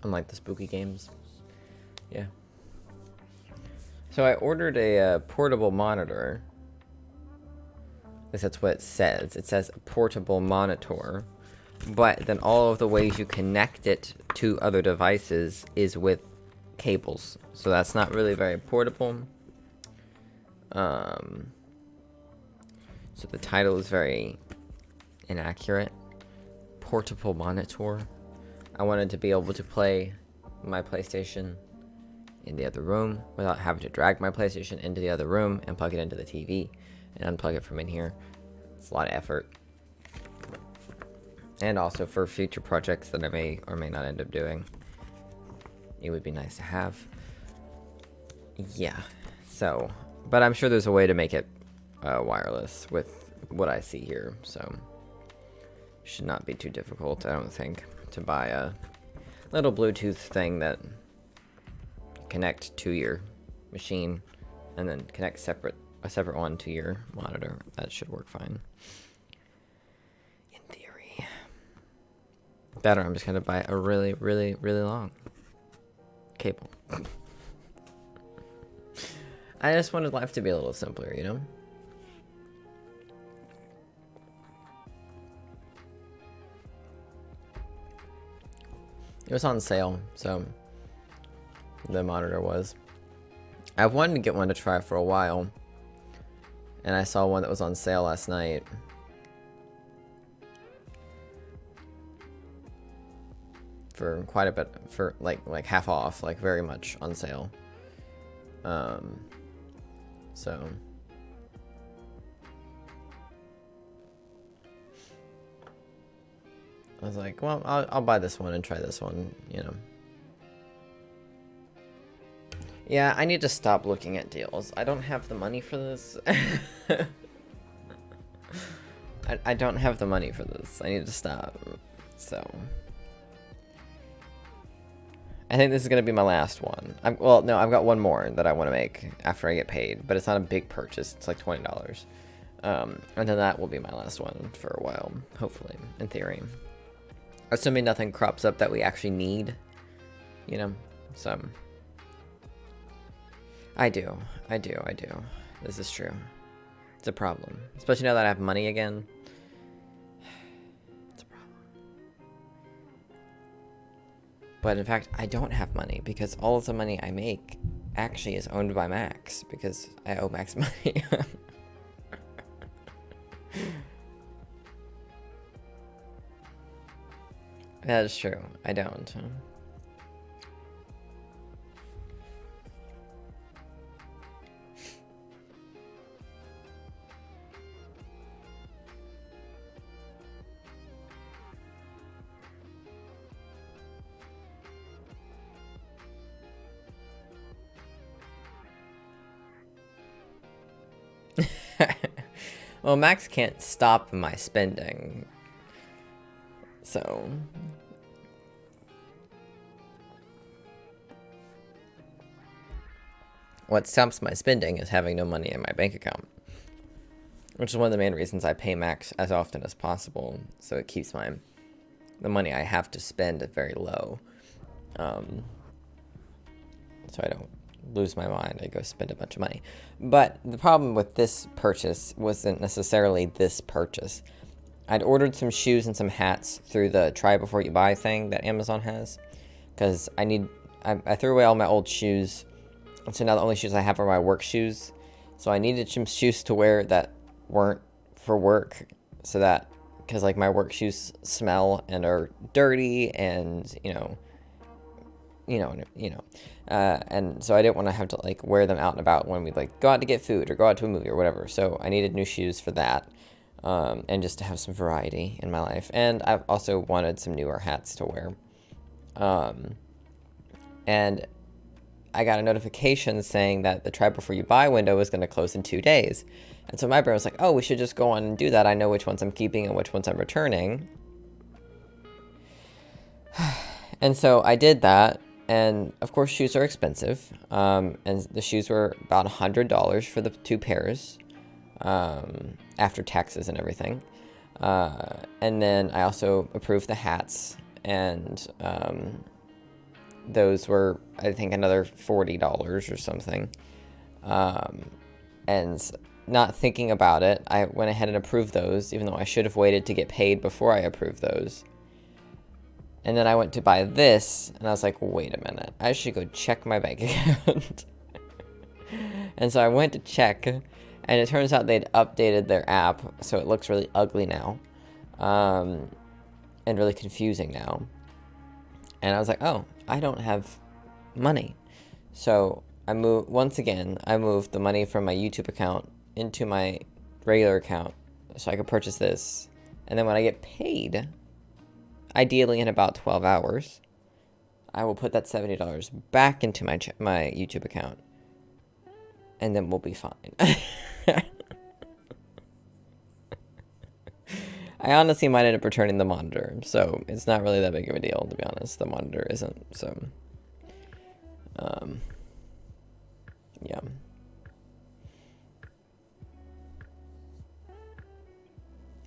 unlike the spooky games. Yeah. So I ordered a portable monitor. At least that's what it says. It says portable monitor. But then all of the ways you connect it to other devices is with cables. So that's not really very portable. So the title is very inaccurate. Portable monitor. I wanted to be able to play my PlayStation in the other room without having to drag my PlayStation into the other room and plug it into the TV and unplug it from in here. It's a lot of effort. And also for future projects that I may or may not end up doing, it would be nice to have. Yeah, so, but I'm sure there's a way to make it wireless with what I see here, so should not be too difficult, I don't think, to buy a little Bluetooth thing that connect to your machine and then connect a separate one to your monitor. That should work fine. In theory. That, or I'm just gonna buy a really, really, really long cable. I just wanted life to be a little simpler, you know? It was on sale, so the monitor was. I've wanted to get one to try for a while, and I saw one that was on sale last night. For quite a bit, for like half off, like very much on sale. So I was like, well, I'll buy this one and try this one, you know. Yeah, I need to stop looking at deals. I don't have the money for this. I don't have the money for this. I need to stop. So I think this is going to be my last one. Well, no, I've got one more that I want to make after I get paid, but it's not a big purchase. It's like $20. And then that will be my last one for a while, hopefully, in theory. Assuming nothing crops up that we actually need, you know, so. I do. This is true. It's a problem. Especially now that I have money again. It's a problem. But in fact, I don't have money because all of the money I make actually is owned by Max because I owe Max money. That is true. I don't. Well, Max can't stop my spending. So what stops my spending is having no money in my bank account, which is one of the main reasons I pay Max as often as possible, so it keeps the money I have to spend very low, so I don't lose my mind. I go spend a bunch of money. But the problem with this purchase wasn't necessarily this purchase. I'd ordered some shoes and some hats through the try before you buy thing that Amazon has, because I threw away all my old shoes, and so now the only shoes I have are my work shoes. So I needed some shoes to wear that weren't for work, so that, because like my work shoes smell and are dirty, and and so I didn't want to have to like wear them out and about when we like go out to get food or go out to a movie or whatever. So I needed new shoes for that, and just to have some variety in my life. And I also wanted some newer hats to wear. And I got a notification saying that the try before you buy window was going to close in 2 days. And so my brain was like, oh, we should just go on and do that. I know which ones I'm keeping and which ones I'm returning. And so I did that. And of course, shoes are expensive. And the shoes were about $100 for the 2 pairs, after taxes and everything. And then I also approved the hats, and those were, I think, another $40 or something. And not thinking about it, I went ahead and approved those, even though I should have waited to get paid before I approved those. And then I went to buy this, and I was like, wait a minute, I should go check my bank account. And so I went to check, and it turns out they'd updated their app, so it looks really ugly now, and really confusing now. And I was like, oh, I don't have money. So I moved the money from my YouTube account into my regular account so I could purchase this. And then when I get paid, ideally in about 12 hours, I will put that $70 back into my YouTube account. And then we'll be fine. I honestly might end up returning the monitor, so it's not really that big of a deal, to be honest. The monitor isn't, so... yeah.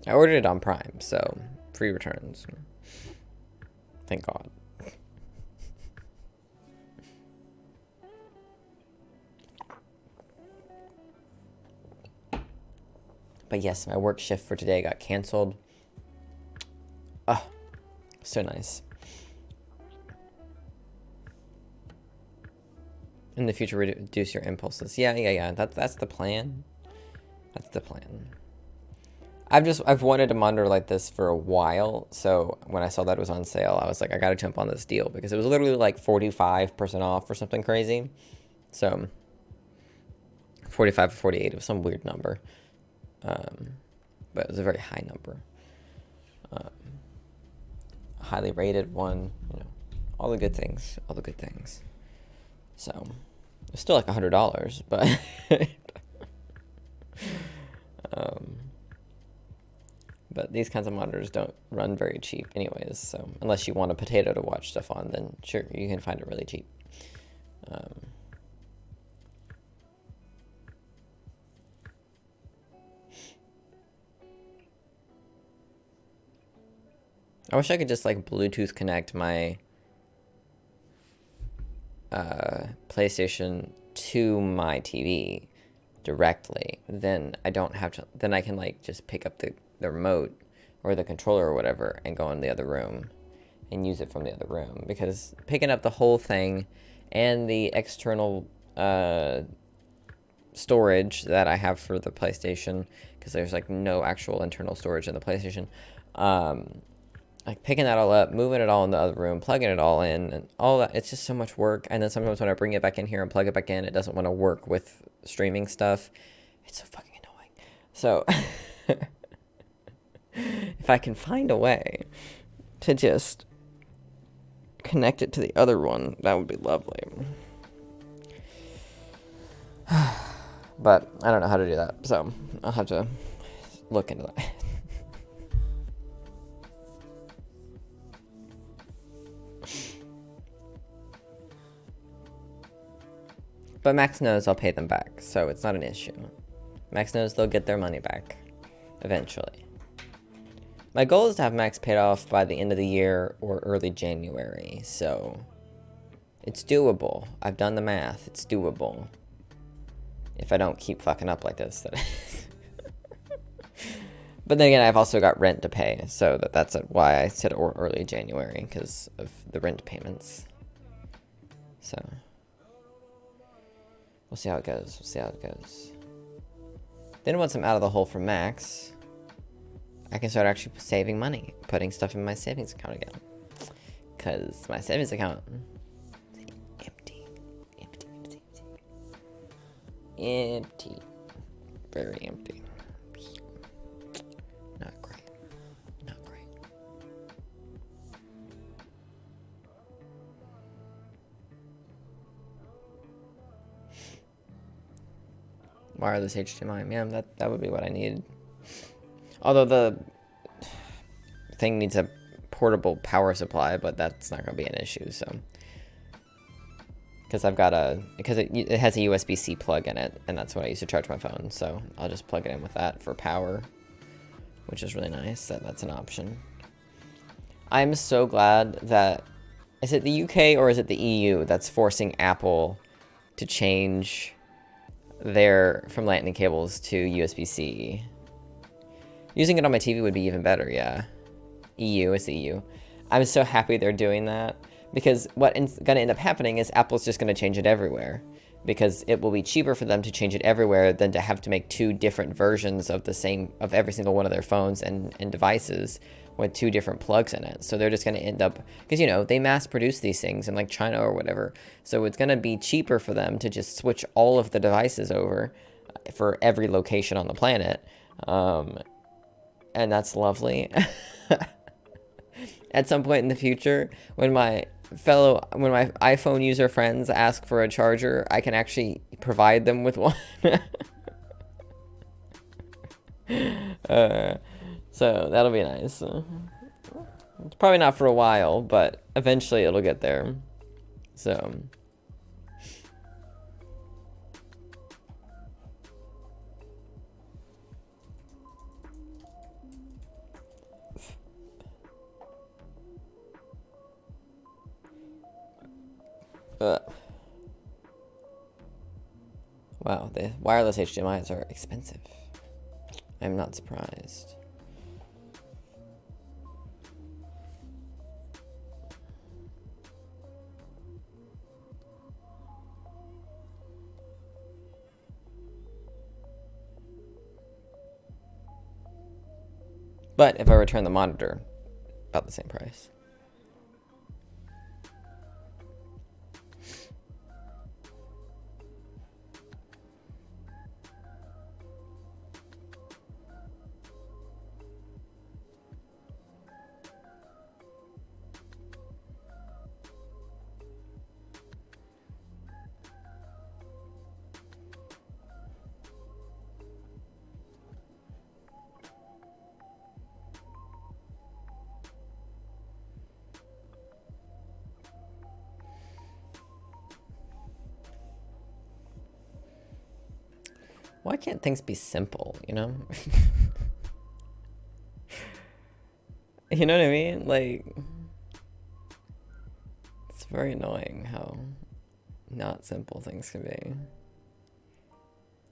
I ordered it on Prime, so free returns. Thank God. But yes, my work shift for today got canceled. Oh, so nice. In the future, reduce your impulses. Yeah. That's the plan. That's the plan. I've wanted a monitor like this for a while, so when I saw that it was on sale, I was like, I gotta jump on this deal, because it was literally like 45% off or something crazy. So 45 or 48, it was some weird number. But it was a very high number. Highly rated one, you know, all the good things. So it's still like $100, but but these kinds of monitors don't run very cheap anyways, so unless you want a potato to watch stuff on, then sure, you can find it really cheap. I wish I could just like Bluetooth connect my PlayStation to my TV directly. Then I don't have to. Then I can like just pick up the remote or the controller or whatever and go in the other room and use it from the other room. Because picking up the whole thing and the external storage that I have for the PlayStation, because there's like no actual internal storage in the PlayStation. Like picking that all up, moving it all in the other room, plugging it all in, and all that, it's just so much work. And then sometimes when I bring it back in here and plug it back in, it doesn't want to work with streaming stuff. It's so fucking annoying. So if I can find a way to just connect it to the other one, that would be lovely. But I don't know how to do that, so I'll have to look into that. But Max knows I'll pay them back, so it's not an issue. Max knows they'll get their money back, eventually. My goal is to have Max paid off by the end of the year or early January, so it's doable. I've done the math, it's doable. If I don't keep fucking up like this. But then again, I've also got rent to pay, so that's why I said early January, because of the rent payments. So... we'll see how it goes. Then once I'm out of the hole for Max, I can start actually saving money, putting stuff in my savings account again. Because my savings account is empty. Very empty. Not great. Wireless HDMI, yeah, that would be what I needed. Although the thing needs a portable power supply, but that's not going to be an issue, so. Because it has a USB-C plug in it, and that's what I use to charge my phone, so I'll just plug it in with that for power, which is really nice, that's an option. I'm so glad that Is it the UK or is it the EU that's forcing Apple to change their from lightning cables to USB-C? Using it on my TV would be even better, yeah. EU, it's the EU. I'm so happy they're doing that, because what's going to end up happening is Apple's just going to change it everywhere, because it will be cheaper for them to change it everywhere than to have to make 2 different versions of every single one of their phones and devices with 2 different plugs in it. So they're just going to end up, because, you know, they mass produce these things in like China or whatever. So it's going to be cheaper for them to just switch all of the devices over for every location on the planet. And that's lovely. At some point in the future, when my iPhone user friends ask for a charger, I can actually provide them with one. So that'll be nice. It's probably not for a while, but eventually it'll get there. So. Wow, the wireless HDMIs are expensive. I'm not surprised. But if I return the monitor, about the same price. Why can't things be simple, you know? You know what I mean? Like, it's very annoying how not simple things can be.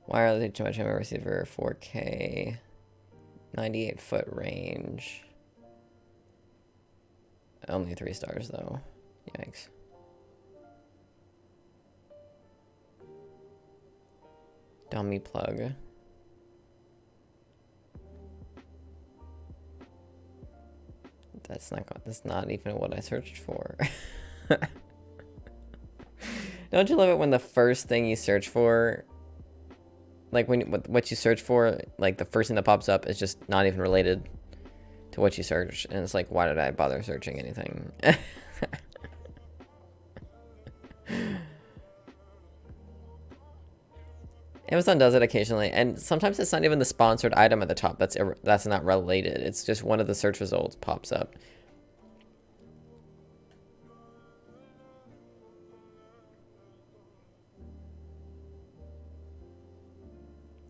Wireless HDMI receiver, 4K, 98-foot range. Only 3 stars though. Yikes. Dummy plug. That's not even what I searched for. Don't you love it when the first thing you search for, like what you search for, like the first thing that pops up is just not even related to what you searched, and it's like, why did I bother searching anything? Amazon does it occasionally, and sometimes it's not even the sponsored item at the top that's not related. It's just one of the search results pops up.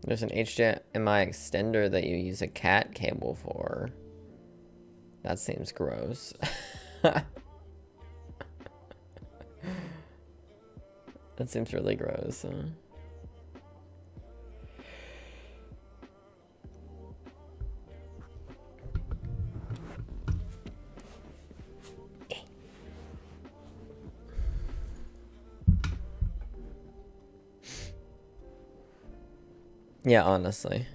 There's an HDMI extender that you use a cat cable for. That seems gross. That seems really gross. Yeah, honestly.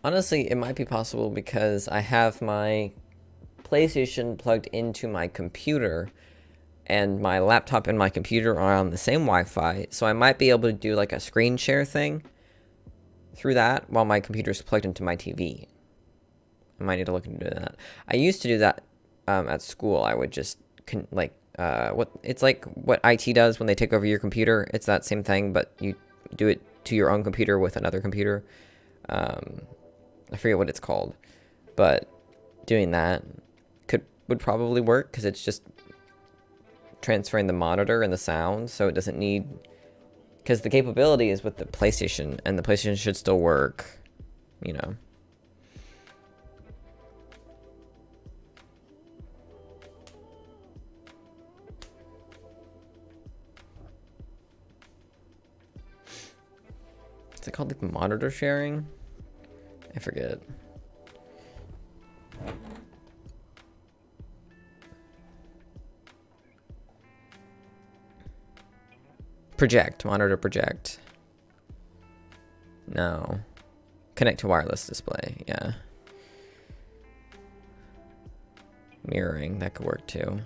Honestly, it might be possible because I have my PlayStation plugged into my computer, and my laptop and my computer are on the same Wi-Fi, so I might be able to do like a screen share thing through that while my computer's plugged into my TV. I might need to look into that. I used to do that at school. I would just it's like what IT does when they take over your computer. It's that same thing, but you do it to your own computer with another computer. I forget what it's called, but doing that would probably work because it's just transferring the monitor and the sound, so it doesn't need Because the capability is with the PlayStation, and the PlayStation should still work, you know. Is it called like monitor sharing? I forget. Project, monitor project. No. Connect to wireless display, yeah. Mirroring, that could work too.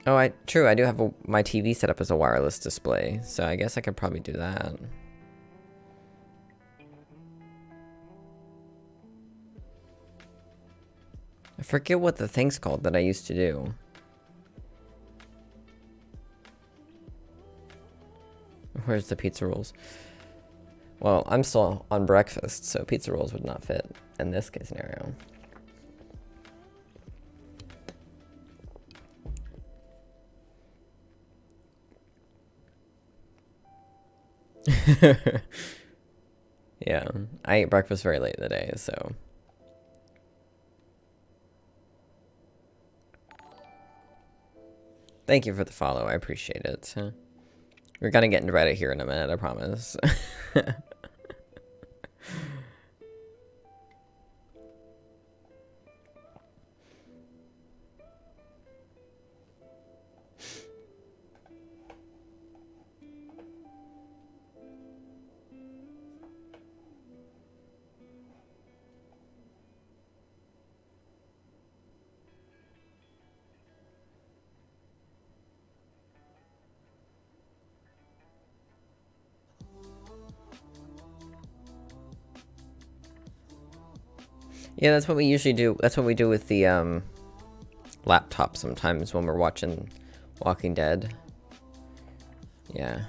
Oh, true, I do have my TV set up as a wireless display, so I guess I could probably do that. I forget what the thing's called that I used to do. Where's the pizza rolls? Well, I'm still on breakfast, so pizza rolls would not fit in this case scenario. Yeah, I ate breakfast very late in the day, so. Thank you for the follow, I appreciate it. We're gonna get into Reddit here in a minute, I promise. Yeah, that's what we usually do. That's what we do with the laptop sometimes when we're watching Walking Dead. Yeah.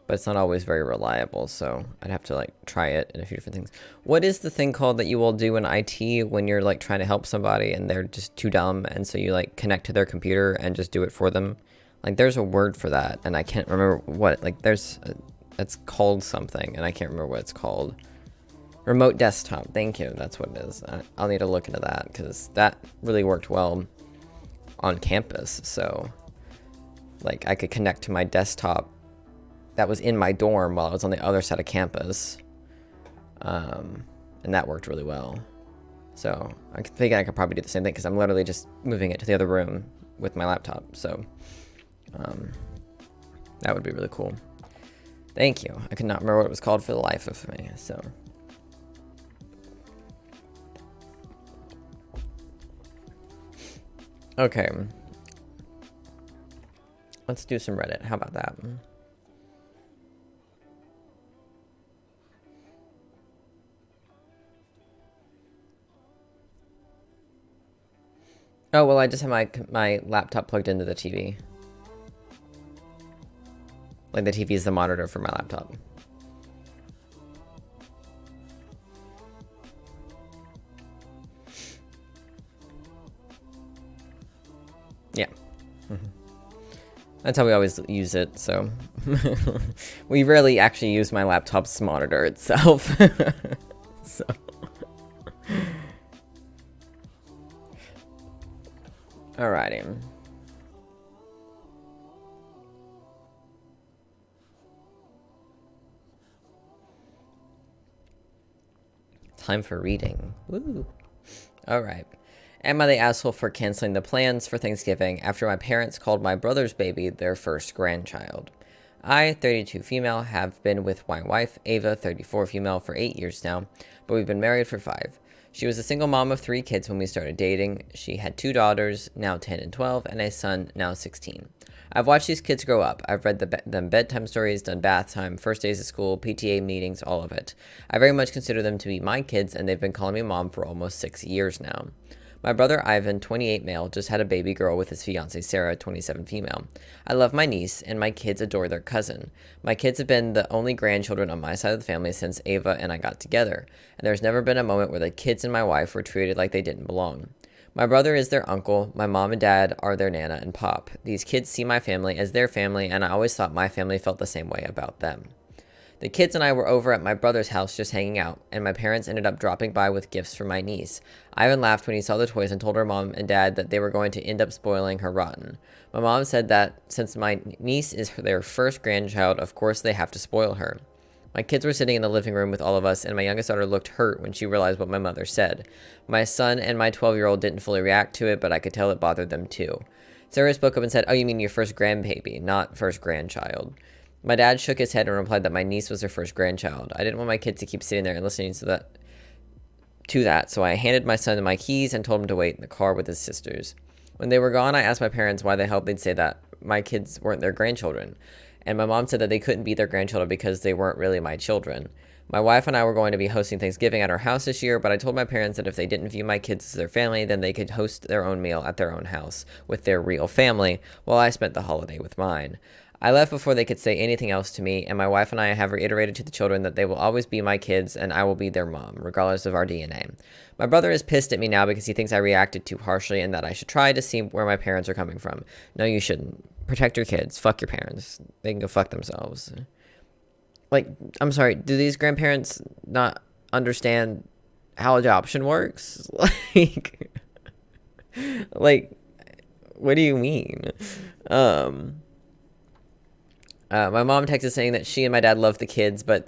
But it's not always very reliable, so I'd have to like try it in a few different things. What is the thing called that you all do in IT when you're like trying to help somebody and they're just too dumb, and so you like connect to their computer and just do it for them? Like there's a word for that, and I can't remember what. Like it's called something, and I can't remember what it's called. Remote desktop, thank you, that's what it is. I'll need to look into that, because that really worked well on campus, so like I could connect to my desktop that was in my dorm while I was on the other side of campus, and that worked really well. So I think I could probably do the same thing, because I'm literally just moving it to the other room with my laptop, so that would be really cool. Thank you. I could not remember what it was called for the life of me, so... Okay. Let's do some Reddit. How about that? Oh, well, I just have my laptop plugged into the TV. Like, the TV is the monitor for my laptop. Yeah. That's how we always use it, so. We rarely actually use my laptop's monitor itself. So. Alrighty. Time for reading. Woo. Alright. Am I the asshole for canceling the plans for Thanksgiving after my parents called my brother's baby their first grandchild? I, 32 female, have been with my wife, Ava, 34 female, for 8 years now, but we've been married for 5. She was a single mom of 3 kids when we started dating. She had 2 daughters, now 10 and 12, and a son, now 16. I've watched these kids grow up. I've read them bedtime stories, done bath time, first days of school, PTA meetings, all of it. I very much consider them to be my kids, and they've been calling me mom for almost 6 years now. My brother Ivan, 28 male, just had a baby girl with his fiancée Sarah, 27 female. I love my niece, and my kids adore their cousin. My kids have been the only grandchildren on my side of the family since Ava and I got together, and there's never been a moment where the kids and my wife were treated like they didn't belong. My brother is their uncle, my mom and dad are their nana and pop. These kids see my family as their family, and I always thought my family felt the same way about them. The kids and I were over at my brother's house just hanging out, and my parents ended up dropping by with gifts for my niece. Ivan laughed when he saw the toys and told her mom and dad that they were going to end up spoiling her rotten. My mom said that since my niece is their first grandchild, of course they have to spoil her. My kids were sitting in the living room with all of us, and my youngest daughter looked hurt when she realized what my mother said. My son and my 12-year-old didn't fully react to it, but I could tell it bothered them too. Sarah spoke up and said, "Oh, you mean your first grandbaby, not first grandchild." My dad shook his head and replied that my niece was her first grandchild. I didn't want my kids to keep sitting there and listening to that, so I handed my son my keys and told him to wait in the car with his sisters. When they were gone, I asked my parents why the hell they'd say that my kids weren't their grandchildren. And my mom said that they couldn't be their grandchildren because they weren't really my children. My wife and I were going to be hosting Thanksgiving at our house this year, but I told my parents that if they didn't view my kids as their family, then they could host their own meal at their own house with their real family while I spent the holiday with mine. I left before they could say anything else to me, and my wife and I have reiterated to the children that they will always be my kids and I will be their mom, regardless of our DNA. My brother is pissed at me now because he thinks I reacted too harshly and that I should try to see where my parents are coming from. No, you shouldn't. Protect your kids. Fuck your parents. They can go fuck themselves. Like, I'm sorry, do these grandparents not understand how adoption works? Like, what do you mean? My mom texted saying that she and my dad love the kids, but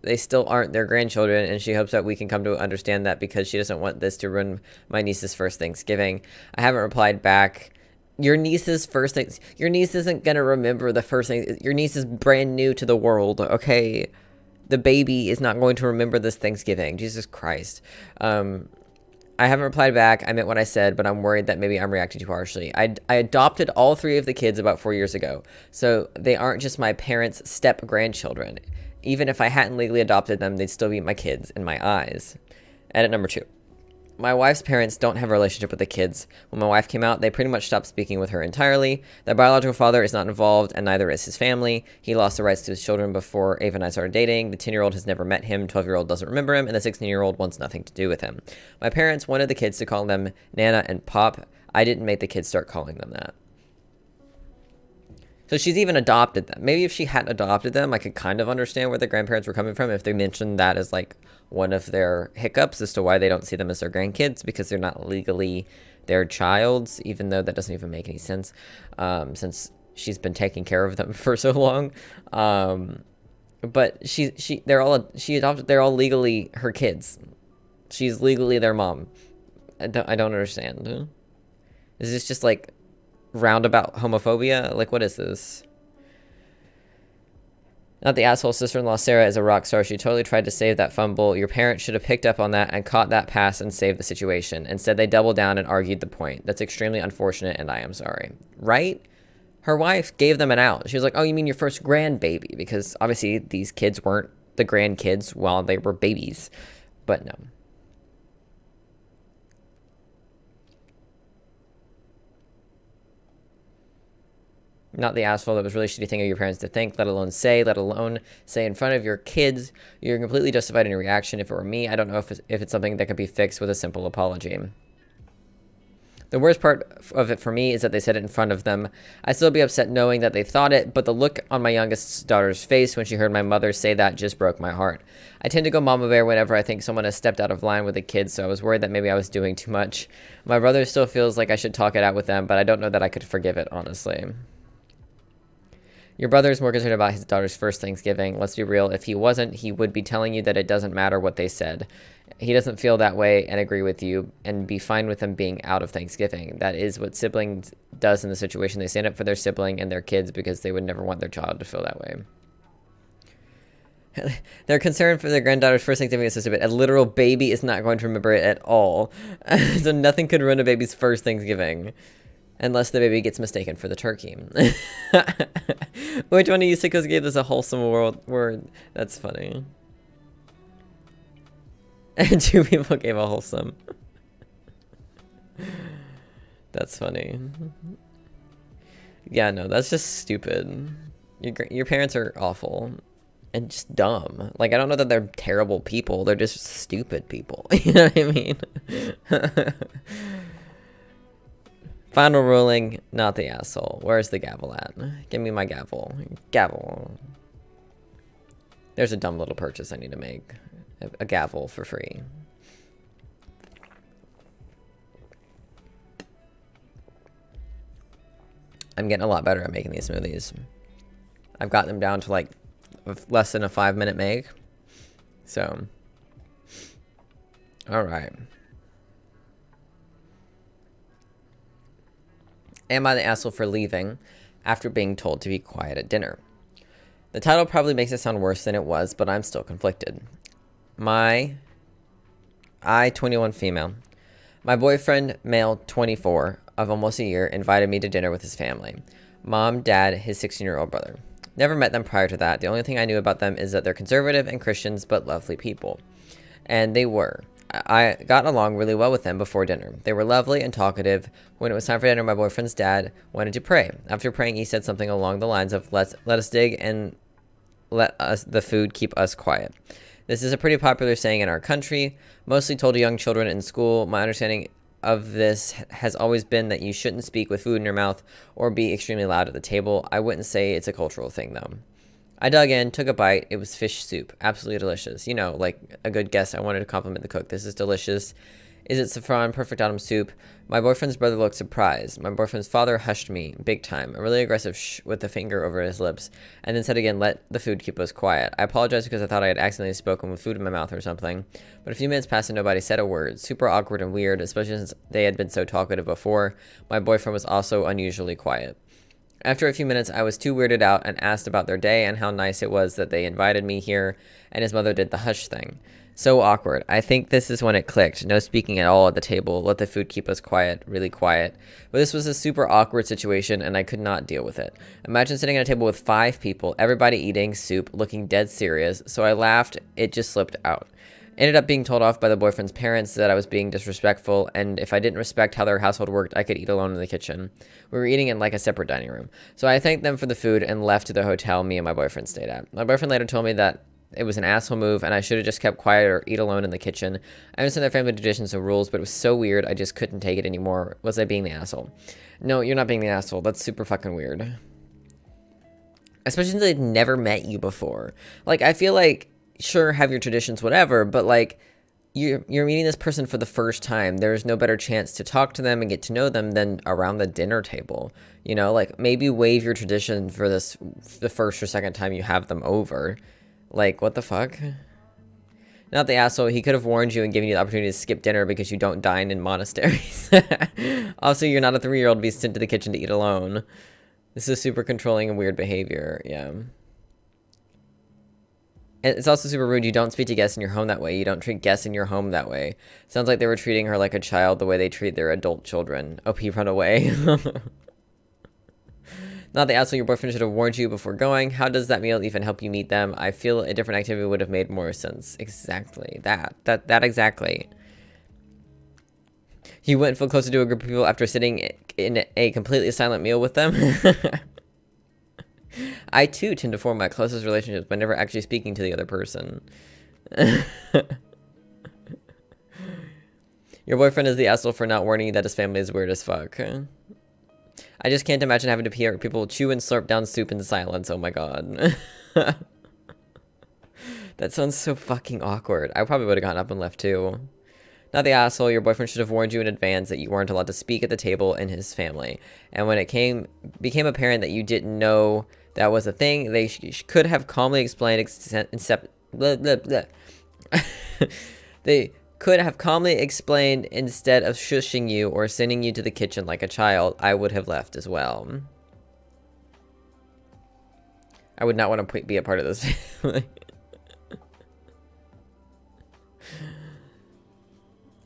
they still aren't their grandchildren, and she hopes that we can come to understand that because she doesn't want this to ruin my niece's first Thanksgiving. I haven't replied back. Your niece's first thing. Your niece isn't going to remember the first thing. Your niece is brand new to the world, okay? The baby is not going to remember this Thanksgiving. Jesus Christ. I haven't replied back. I meant what I said, but I'm worried that maybe I'm reacting too harshly. I adopted all 3 of the kids about 4 years ago, so they aren't just my parents' step-grandchildren. Even if I hadn't legally adopted them, they'd still be my kids in my eyes. Edit number 2. My wife's parents don't have a relationship with the kids. When my wife came out, they pretty much stopped speaking with her entirely. Their biological father is not involved, and neither is his family. He lost the rights to his children before Ava and I started dating. The 10-year-old has never met him, 12-year-old doesn't remember him, and the 16-year-old wants nothing to do with him. My parents wanted the kids to call them Nana and Pop. I didn't make the kids start calling them that. So she's even adopted them. Maybe if she hadn't adopted them, I could kind of understand where the grandparents were coming from if they mentioned that as like one of their hiccups as to why they don't see them as their grandkids, because they're not legally their child's, even though that doesn't even make any sense, since she's been taking care of them for so long. But they're all legally her kids. She's legally their mom. I don't understand. Is this just like roundabout homophobia? Like, what is this? Not the asshole. Sister-in-law Sarah is a rock star. She totally tried to save that fumble. Your parents should have picked up on that and caught that pass and saved the situation. Instead, they doubled down and argued the point. That's extremely unfortunate, and I am sorry. Right? Her wife gave them an out. She was like, "Oh, you mean your first grandbaby?" Because obviously these kids weren't the grandkids while they were babies. But no. Not the asshole. That was really shitty thing of your parents to think, let alone say in front of your kids. You're completely justified in your reaction. If it were me, I don't know if it's something that could be fixed with a simple apology. The worst part of it for me is that they said it in front of them. I'd still be upset knowing that they thought it, but the look on my youngest daughter's face when she heard my mother say that just broke my heart. I tend to go mama bear whenever I think someone has stepped out of line with the kids, so I was worried that maybe I was doing too much. My brother still feels like I should talk it out with them, but I don't know that I could forgive it, honestly. Your brother is more concerned about his daughter's first Thanksgiving. Let's be real. If he wasn't, he would be telling you that it doesn't matter what they said. He doesn't feel that way and agree with you and be fine with them being out of Thanksgiving. That is what siblings does in the situation. They stand up for their sibling and their kids because they would never want their child to feel that way. They're concerned for their granddaughter's first Thanksgiving is stupid. A literal baby is not going to remember it at all. So nothing could ruin a baby's first Thanksgiving. Unless the baby gets mistaken for the turkey. Which one of you sickos gave this a wholesome word? That's funny. And 2 people gave a wholesome. That's funny. Yeah, no, that's just stupid. Your parents are awful and just dumb. Like, I don't know that they're terrible people. They're just stupid people. You know what I mean? Final ruling, not the asshole. Where's the gavel at? Give me my gavel. Gavel. There's a dumb little purchase I need to make. A gavel for free. I'm getting a lot better at making these smoothies. I've got them down to like less than a 5-minute make. So, all right. Am I the asshole for leaving after being told to be quiet at dinner? The title probably makes it sound worse than it was, but I'm still conflicted. I, 21 female. My boyfriend, male, 24, of almost a year, invited me to dinner with his family. Mom, dad, his 16-year-old brother. Never met them prior to that. The only thing I knew about them is that they're conservative and Christians, but lovely people. And they were. I got along really well with them before dinner. They were lovely and talkative. When it was time for dinner, my boyfriend's dad wanted to pray. After praying, he said something along the lines of, let us dig and let us the food keep us quiet. This is a pretty popular saying in our country, mostly told to young children in school. My understanding of this has always been that you shouldn't speak with food in your mouth or be extremely loud at the table. I wouldn't say it's a cultural thing, though. I dug in, took a bite. It was fish soup. Absolutely delicious. You know, like a good guess. I wanted to compliment the cook. This is delicious. Is it saffron? Perfect autumn soup. My boyfriend's brother looked surprised. My boyfriend's father hushed me, big time. A really aggressive shh with the finger over his lips. And then said again, let the food keep us quiet. I apologized because I thought I had accidentally spoken with food in my mouth or something. But a few minutes passed and nobody said a word. Super awkward and weird, especially since they had been so talkative before. My boyfriend was also unusually quiet. After a few minutes, I was too weirded out and asked about their day and how nice it was that they invited me here, and his mother did the hush thing. So awkward. I think this is when it clicked. No speaking at all at the table. Let the food keep us quiet, really quiet. But this was a super awkward situation, and I could not deal with it. Imagine sitting at a table with 5 people, everybody eating soup, looking dead serious. So I laughed. It just slipped out. Ended up being told off by the boyfriend's parents that I was being disrespectful, and if I didn't respect how their household worked, I could eat alone in the kitchen. We were eating in like a separate dining room. So I thanked them for the food and left to the hotel me and my boyfriend stayed at. My boyfriend later told me that it was an asshole move, and I should have just kept quiet or eat alone in the kitchen. I understand their family traditions and rules, but it was so weird, I just couldn't take it anymore. Was I being the asshole? No, you're not being the asshole. That's super fucking weird. Especially since they'd never met you before. Like, I feel like, sure, have your traditions, whatever, but like, you're meeting this person for the first time. There's no better chance to talk to them and get to know them than around the dinner table. You know, like, maybe waive your tradition for the first or second time you have them over. Like, what the fuck? Not the asshole. He could have warned you and given you the opportunity to skip dinner because you don't dine in monasteries. Also, you're not a 3-year-old to be sent to the kitchen to eat alone. This is super controlling and weird behavior. Yeah. And it's also super rude. You don't speak to guests in your home that way. You don't treat guests in your home that way. Sounds like they were treating her like a child the way they treat their adult children. OP, run away. Not the asshole. Your boyfriend should have warned you before going. How does that meal even help you meet them? I feel a different activity would have made more sense. Exactly. That exactly. You wouldn't feel closer to a group of people after sitting in a completely silent meal with them? I, too, tend to form my closest relationships by never actually speaking to the other person. Your boyfriend is the asshole for not warning you that his family is weird as fuck. I just can't imagine having to hear people chew and slurp down soup in silence. Oh my god. That sounds so fucking awkward. I probably would have gotten up and left too. Not the asshole. Your boyfriend should have warned you in advance that you weren't allowed to speak at the table in his family. And when it became apparent that you didn't know that was a thing, they could have calmly explained They could have calmly explained instead of shushing you or sending you to the kitchen like a child. I would have left as well. I would not want to be a part of this family.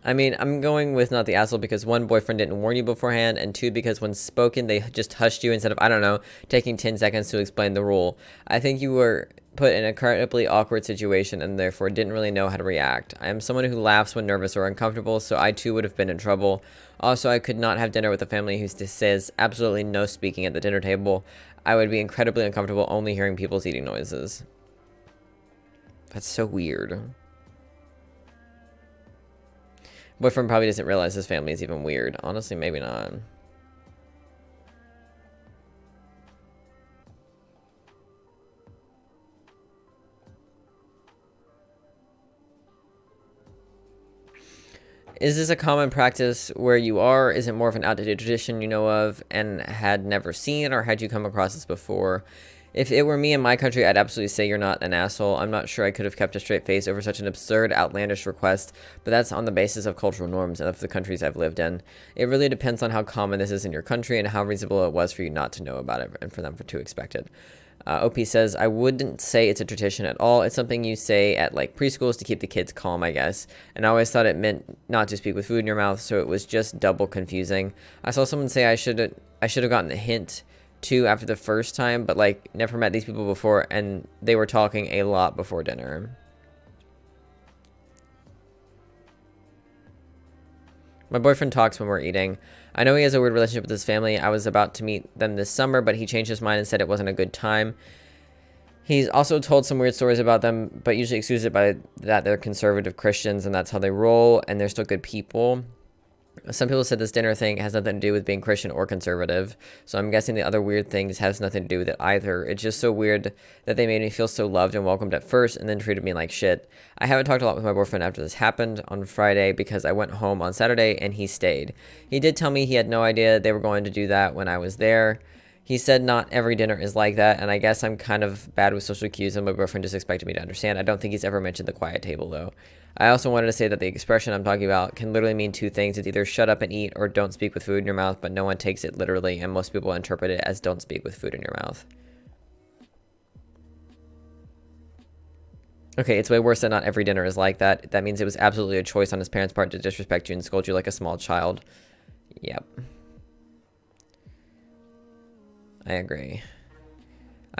I mean, I'm going with not the asshole because one, boyfriend didn't warn you beforehand, and two, because when spoken, they just hushed you instead of, I don't know, taking 10 seconds to explain the rule. I think you were put in an incredibly awkward situation and therefore didn't really know how to react. I am someone who laughs when nervous or uncomfortable, so I too would have been in trouble. Also, I could not have dinner with a family who says absolutely no speaking at the dinner table. I would be incredibly uncomfortable only hearing people's eating noises. That's so weird. Boyfriend probably doesn't realize his family is even weird. Honestly, maybe not. Is this a common practice where you are? Is it more of an outdated tradition you know of and had never seen, or had you come across this before? If it were me in my country, I'd absolutely say you're not an asshole. I'm not sure I could have kept a straight face over such an absurd, outlandish request, but that's on the basis of cultural norms and of the countries I've lived in. It really depends on how common this is in your country and how reasonable it was for you not to know about it and for them to expect it. OP says, I wouldn't say it's a tradition at all. It's something you say at like preschools to keep the kids calm, I guess. And I always thought it meant not to speak with food in your mouth, so it was just double confusing. I saw someone say I should have gotten the hint too after the first time, but like never met these people before, and they were talking a lot before dinner. My boyfriend talks when we're eating. I know he has a weird relationship with his family. I was about to meet them this summer, but he changed his mind and said it wasn't a good time. He's also told some weird stories about them, but usually excuses it by that they're conservative Christians and that's how they roll, and they're still good people. Some people said this dinner thing has nothing to do with being Christian or conservative, so I'm guessing the other weird things has nothing to do with it either. It's just so weird that they made me feel so loved and welcomed at first and then treated me like shit. I haven't talked a lot with my boyfriend after this happened on Friday because I went home on Saturday and he stayed. He did tell me he had no idea they were going to do that when I was there. He said not every dinner is like that, and I guess I'm kind of bad with social cues and my boyfriend just expected me to understand. I don't think he's ever mentioned the quiet table, though. I also wanted to say that the expression I'm talking about can literally mean two things. It's either shut up and eat or don't speak with food in your mouth, but no one takes it literally, and most people interpret it as don't speak with food in your mouth. Okay, it's way worse than not every dinner is like that. That means it was absolutely a choice on his parents' part to disrespect you and scold you like a small child. Yep. I agree.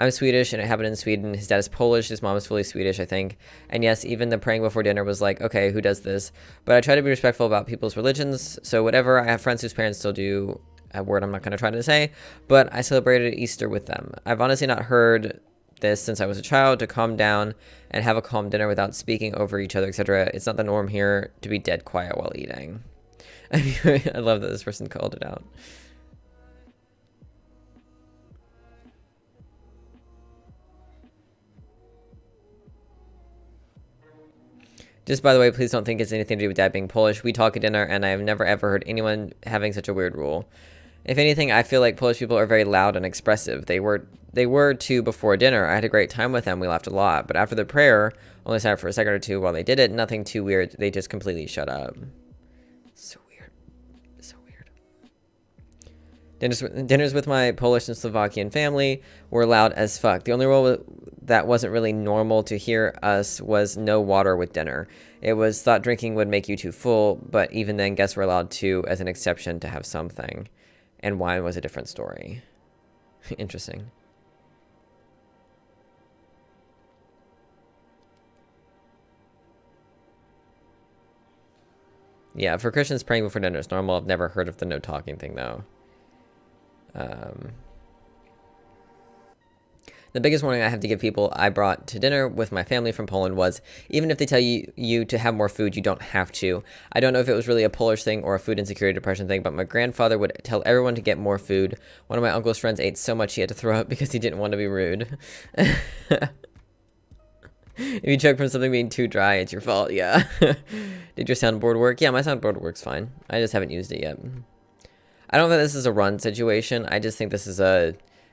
I'm Swedish, and it happened in Sweden. His dad is Polish. His mom is fully Swedish, I think. And yes, even the praying before dinner was like, okay, who does this? But I try to be respectful about people's religions. So whatever, I have friends whose parents still do a word I'm not going to try to say. But I celebrated Easter with them. I've honestly not heard this since I was a child, to calm down and have a calm dinner without speaking over each other, etc. It's not the norm here to be dead quiet while eating. I love that this person called it out. Just by the way, please don't think it's anything to do with dad being Polish. We talk at dinner, and I have never ever heard anyone having such a weird rule. If anything, I feel like Polish people are very loud and expressive. They were too before dinner. I had a great time with them. We laughed a lot. But after the prayer, only sat for a second or two while they did it. Nothing too weird. They just completely shut up. So weird. So weird. Dinners with my Polish and Slovakian family were loud as fuck. The only rule that wasn't really normal to hear us was no water with dinner. It was thought drinking would make you too full, but even then guests were allowed to, as an exception, to have something. And wine was a different story. Interesting. Yeah, for Christians, praying before dinner is normal. I've never heard of the no talking thing, though. The biggest warning I have to give people I brought to dinner with my family from Poland was, even if they tell you to have more food, you don't have to. I don't know if it was really a Polish thing or a food insecurity depression thing, but my grandfather would tell everyone to get more food. One of my uncle's friends ate so much he had to throw up because he didn't want to be rude. If you choke from something being too dry, it's your fault. Yeah. Did your soundboard work? Yeah, my soundboard works fine. I just haven't used it yet. I don't think this is a run situation. I just think this is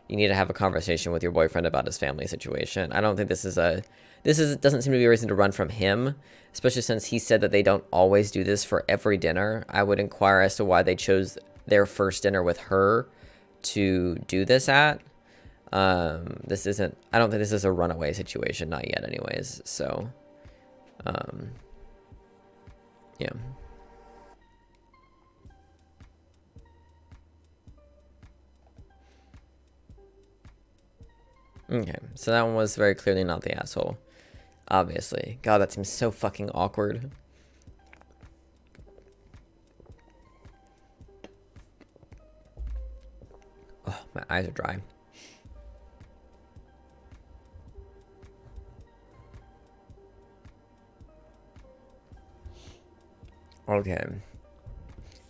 you need to have a conversation with your boyfriend about his family situation. I don't think this doesn't seem to be a reason to run from him, especially since he said that they don't always do this for every dinner. I would inquire as to why they chose their first dinner with her to do this at. I don't think this is a runaway situation, not yet anyways. So, yeah. Okay, so that one was very clearly not the asshole. Obviously. God, that seems so fucking awkward. Oh, my eyes are dry. Okay.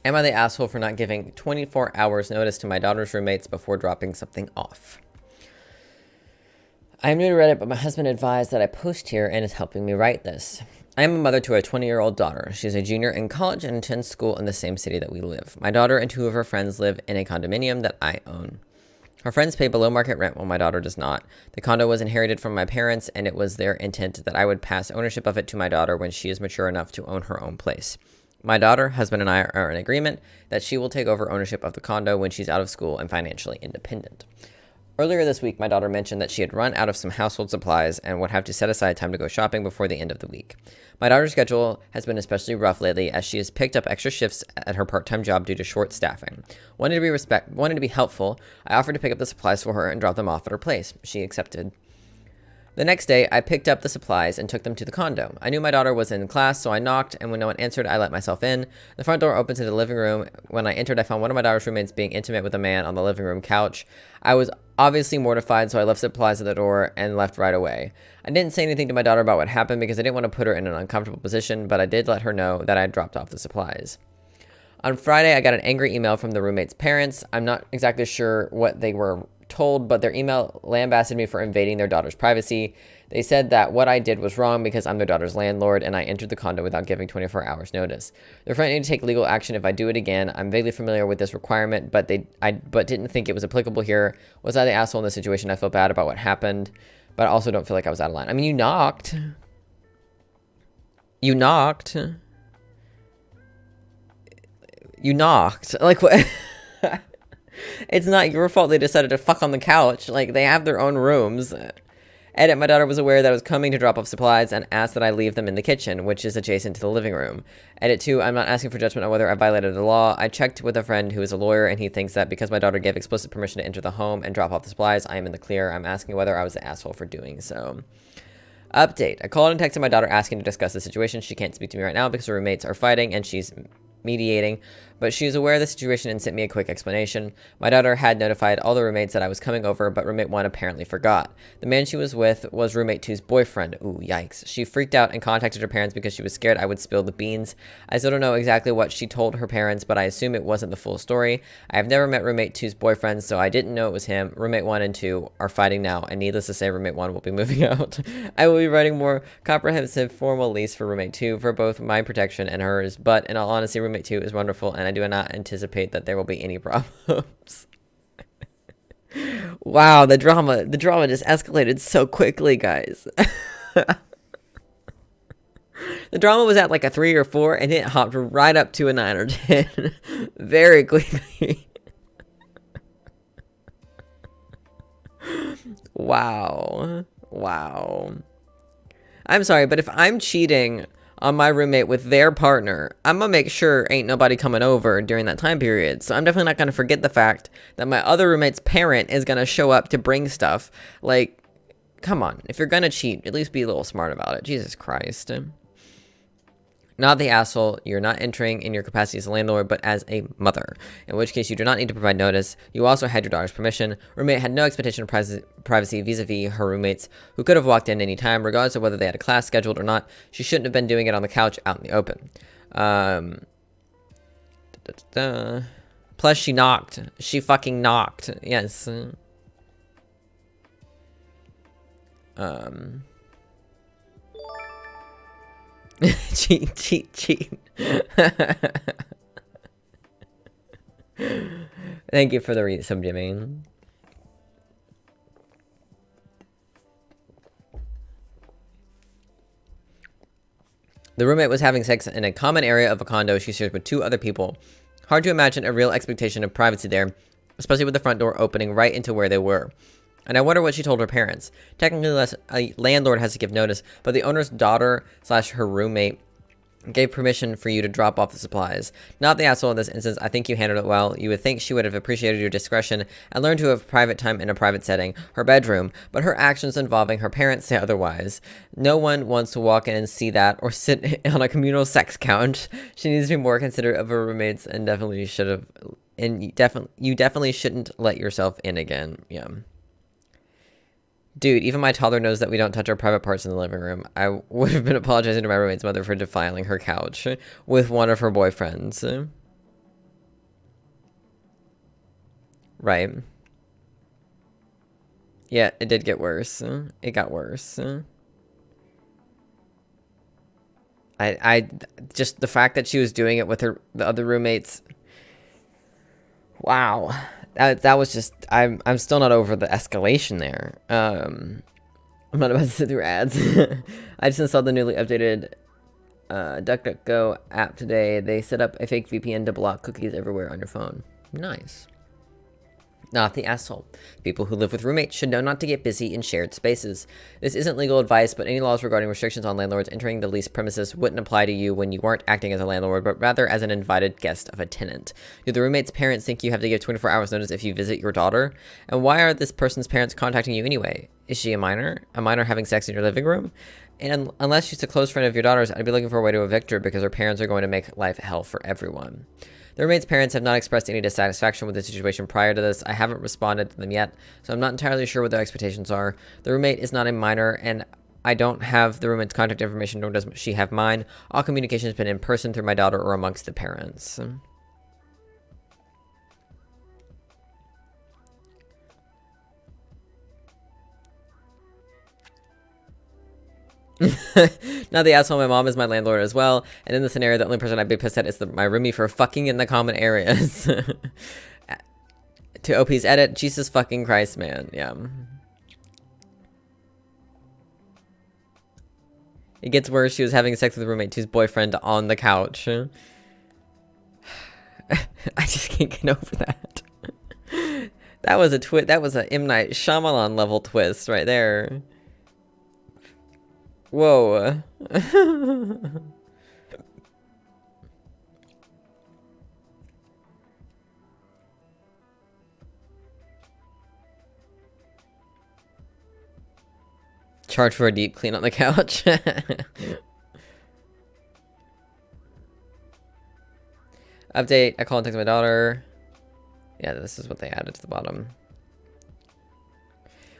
Am I the asshole for not giving 24 hours notice to my daughter's roommates before dropping something off? I am new to Reddit, but my husband advised that I post here and is helping me write this. I am a mother to a 20-year-old daughter. She is a junior in college and attends school in the same city that we live. My daughter and 2 of her friends live in a condominium that I own. Her friends pay below market rent while my daughter does not. The condo was inherited from my parents, and it was their intent that I would pass ownership of it to my daughter when she is mature enough to own her own place. My daughter, husband, and I are in agreement that she will take over ownership of the condo when she's out of school and financially independent. Earlier this week, my daughter mentioned that she had run out of some household supplies and would have to set aside time to go shopping before the end of the week. My daughter's schedule has been especially rough lately as she has picked up extra shifts at her part-time job due to short staffing. Wanting to be helpful, I offered to pick up the supplies for her and drop them off at her place. She accepted. The next day, I picked up the supplies and took them to the condo. I knew my daughter was in class, so I knocked, and when no one answered, I let myself in. The front door opened to the living room. When I entered, I found one of my daughter's roommates being intimate with a man on the living room couch. I was obviously mortified, so I left supplies at the door and left right away. I didn't say anything to my daughter about what happened because I didn't want to put her in an uncomfortable position, but I did let her know that I had dropped off the supplies. On Friday, I got an angry email from the roommate's parents. I'm not exactly sure what they were told, but their email lambasted me for invading their daughter's privacy. They said that what I did was wrong because I'm their daughter's landlord and I entered the condo without giving 24 hours notice. They're threatening to take legal action if I do it again. I'm vaguely familiar with this requirement, but didn't think it was applicable here. Was I the asshole in this situation? I feel bad about what happened, but I also don't feel like I was out of line. I mean, you knocked. You knocked. You knocked. Like, what? It's not your fault they decided to fuck on the couch. Like, they have their own rooms. Edit, my daughter was aware that I was coming to drop off supplies and asked that I leave them in the kitchen, which is adjacent to the living room. Edit 2, I'm not asking for judgment on whether I violated the law. I checked with a friend who is a lawyer, and he thinks that because my daughter gave explicit permission to enter the home and drop off the supplies, I am in the clear. I'm asking whether I was the asshole for doing so. Update. I called and texted my daughter asking to discuss the situation. She can't speak to me right now because her roommates are fighting, and she's mediating, but she's aware of the situation and sent me a quick explanation. My daughter had notified all the roommates that I was coming over, but roommate 1 apparently forgot. The man she was with was roommate 2's boyfriend. Ooh, yikes. She freaked out and contacted her parents because she was scared I would spill the beans. I still don't know exactly what she told her parents, but I assume it wasn't the full story. I have never met roommate 2's boyfriend, so I didn't know it was him. Roommate 1 and 2 are fighting now, and needless to say, roommate 1 will be moving out. I will be writing more comprehensive formal lease for roommate 2 for both my protection and hers, but in all honesty, roommate 2 is wonderful, and I do not anticipate that there will be any problems. Wow, the drama just escalated so quickly, guys. The drama was at like a 3 or 4, and it hopped right up to a 9 or 10 very quickly. Wow. I'm sorry, but if I'm cheating on my roommate with their partner, I'm gonna make sure ain't nobody coming over during that time period. So I'm definitely not gonna forget the fact that my other roommate's parent is gonna show up to bring stuff. Like, come on. If you're gonna cheat, at least be a little smart about it. Jesus Christ. Not the asshole. You're not entering in your capacity as a landlord, but as a mother, in which case you do not need to provide notice. You also had your daughter's permission. Roommate had no expectation of privacy vis-a-vis her roommates, who could have walked in any time, regardless of whether they had a class scheduled or not. She shouldn't have been doing it on the couch out in the open. Plus, she knocked. She fucking knocked. Yes. Cheat. Thank you for the resub, Jimmy. The roommate was having sex in a common area of a condo she shared with 2 other people. Hard to imagine a real expectation of privacy there, especially with the front door opening right into where they were. And I wonder what she told her parents. Technically, a landlord has to give notice, but the owner's daughter / her roommate gave permission for you to drop off the supplies. Not the asshole in this instance. I think you handled it well. You would think she would have appreciated your discretion and learned to have private time in a private setting, her bedroom, but her actions involving her parents say otherwise. No one wants to walk in and see that or sit on a communal sex couch. She needs to be more considerate of her roommates and definitely should have, and you definitely shouldn't let yourself in again. Yeah. Dude, even my toddler knows that we don't touch our private parts in the living room. I would have been apologizing to my roommate's mother for defiling her couch with one of her boyfriends. Right. Yeah, it did get worse. It got worse. I just the fact that she was doing it with the other roommates. Wow. That was just I'm still not over the escalation there. I'm not about to sit through ads. I just installed the newly updated DuckDuckGo app today. They set up a fake VPN to block cookies everywhere on your phone. Nice. Not the asshole. People who live with roommates should know not to get busy in shared spaces. This isn't legal advice, but any laws regarding restrictions on landlords entering the leased premises wouldn't apply to you when you weren't acting as a landlord, but rather as an invited guest of a tenant. Do the roommate's parents think you have to give 24 hours notice if you visit your daughter? And why are this person's parents contacting you anyway? Is she a minor? A minor having sex in your living room? And unless she's a close friend of your daughter's, I'd be looking for a way to evict her because her parents are going to make life hell for everyone. The roommate's parents have not expressed any dissatisfaction with the situation prior to this. I haven't responded to them yet, so I'm not entirely sure what their expectations are. The roommate is not a minor, and I don't have the roommate's contact information, nor does she have mine. All communication has been in person through my daughter or amongst the parents. Not the asshole. My mom is my landlord as well, and in the scenario, the only person I'd be pissed at is my roomie for fucking in the common areas. To OP's edit, Jesus fucking Christ, man. Yeah. It gets worse. She was having sex with a roommate whose boyfriend on the couch. I just can't get over that. That was a twist. That was a M. Night Shyamalan level twist right there. Whoa. Charge for a deep clean on the couch. Update. I call and text my daughter. Yeah, this is what they added to the bottom.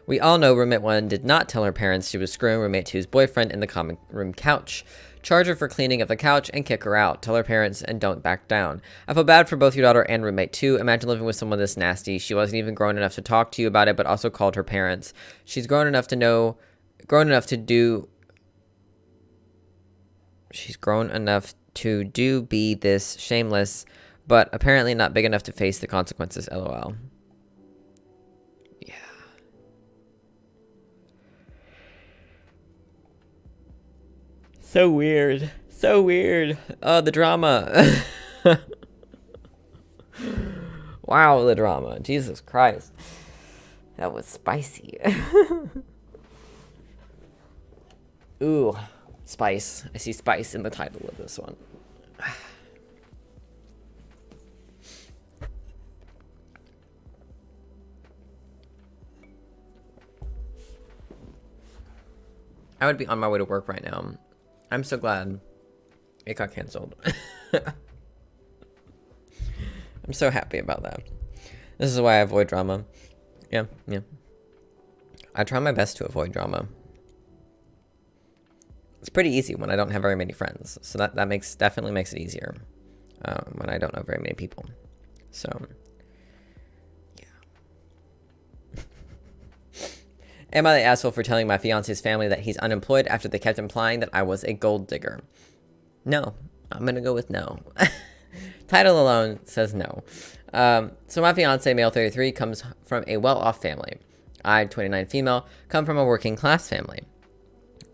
We all know roommate 1 did not tell her parents she was screwing roommate 2's boyfriend in the common room couch. Charge her for cleaning up the couch and kick her out. Tell her parents and don't back down. I feel bad for both your daughter and roommate 2. Imagine living with someone this nasty. She wasn't even grown enough to talk to you about it, but also called her parents. She's grown enough to do be this shameless, but apparently not big enough to face the consequences, lol. So weird. So weird. Oh, the drama. Wow, the drama. Jesus Christ. That was spicy. Ooh, spice. I see spice in the title of this one. I would be on my way to work right now. I'm so glad it got canceled. I'm so happy about that. This is why I avoid drama. Yeah. I try my best to avoid drama. It's pretty easy when I don't have very many friends. So that definitely makes it easier when I don't know very many people. So, yeah. Am I the asshole for telling my fiance's family that he's unemployed after they kept implying that I was a gold digger? No. I'm going to go with no. Title alone says no. So my fiance, male 33, comes from a well-off family. I, 29 female, come from a working class family.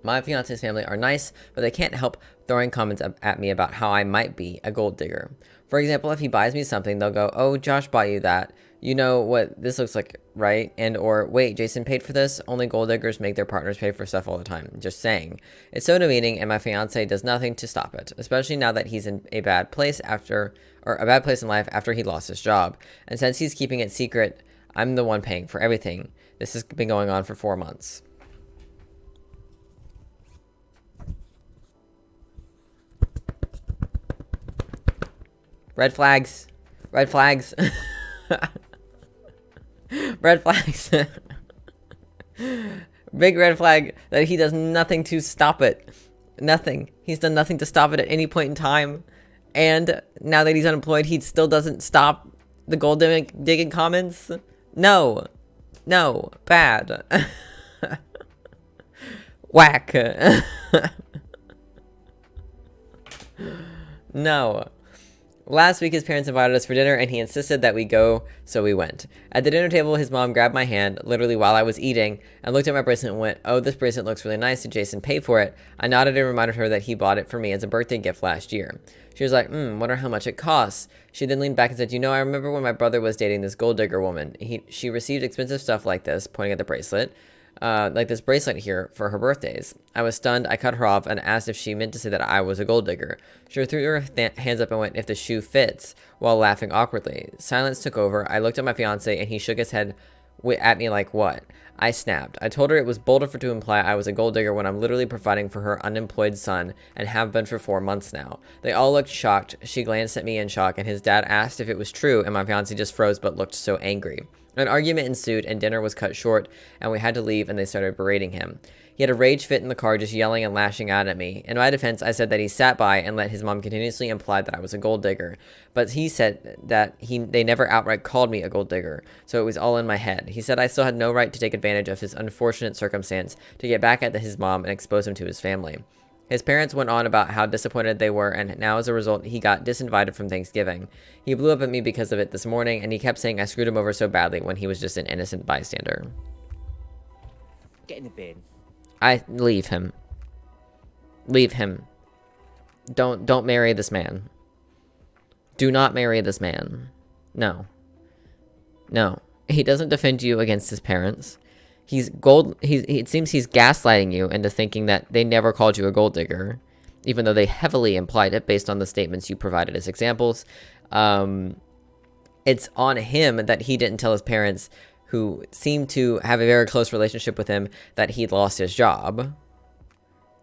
My fiance's family are nice, but they can't help throwing comments at me about how I might be a gold digger. For example, if he buys me something, they'll go, "Oh, Josh bought you that. You know what this looks like, right? And or, wait, Jason paid for this? Only gold diggers make their partners pay for stuff all the time. Just saying. It's so demeaning, and my fiance does nothing to stop it, especially now that he's in a bad place in life after he lost his job. And since he's keeping it secret, I'm the one paying for everything. This has been going on for 4 months. Red flags. Red flags. Red flags. Big red flag that he does nothing to stop it. Nothing. He's done nothing to stop it at any point in time. And now that he's unemployed, he still doesn't stop the gold digging comments. No. No. Bad. Whack. No. Last week, his parents invited us for dinner, and he insisted that we go, so we went. At the dinner table, his mom grabbed my hand, literally while I was eating, and looked at my bracelet and went, "Oh, this bracelet looks really nice. Did Jason pay for it?" I nodded and reminded her that he bought it for me as a birthday gift last year. She was like, wonder how much it costs. She then leaned back and said, I remember when my brother was dating this gold digger woman. She received expensive stuff like this, pointing at the bracelet. Like this bracelet here for her birthdays. I was stunned. I cut her off and asked if she meant to say that I was a gold digger. She threw her hands up and went, "If the shoe fits," while laughing awkwardly. Silence took over. I looked at my fiance and he shook his head at me like, "What?" I snapped. I told her it was bold of her to imply I was a gold digger when I'm literally providing for her unemployed son and have been for 4 months now. They all looked shocked. She glanced at me in shock and his dad asked if it was true, and my fiance just froze but looked so angry. An argument ensued, and dinner was cut short, and we had to leave, and they started berating him. He had a rage fit in the car, just yelling and lashing out at me. In my defense, I said that he sat by and let his mom continuously imply that I was a gold digger, but he said that they never outright called me a gold digger, so it was all in my head. He said I still had no right to take advantage of his unfortunate circumstance to get back at his mom and expose him to his family. His parents went on about how disappointed they were, and now as a result, he got disinvited from Thanksgiving. He blew up at me because of it this morning, and he kept saying I screwed him over so badly when he was just an innocent bystander. Get in the bin. I leave him. Leave him. Don't marry this man. Do not marry this man. No. No. He doesn't defend you against his parents. It seems he's gaslighting you into thinking that they never called you a gold digger, even though they heavily implied it based on the statements you provided as examples. It's on him that he didn't tell his parents, who seemed to have a very close relationship with him, that he'd lost his job.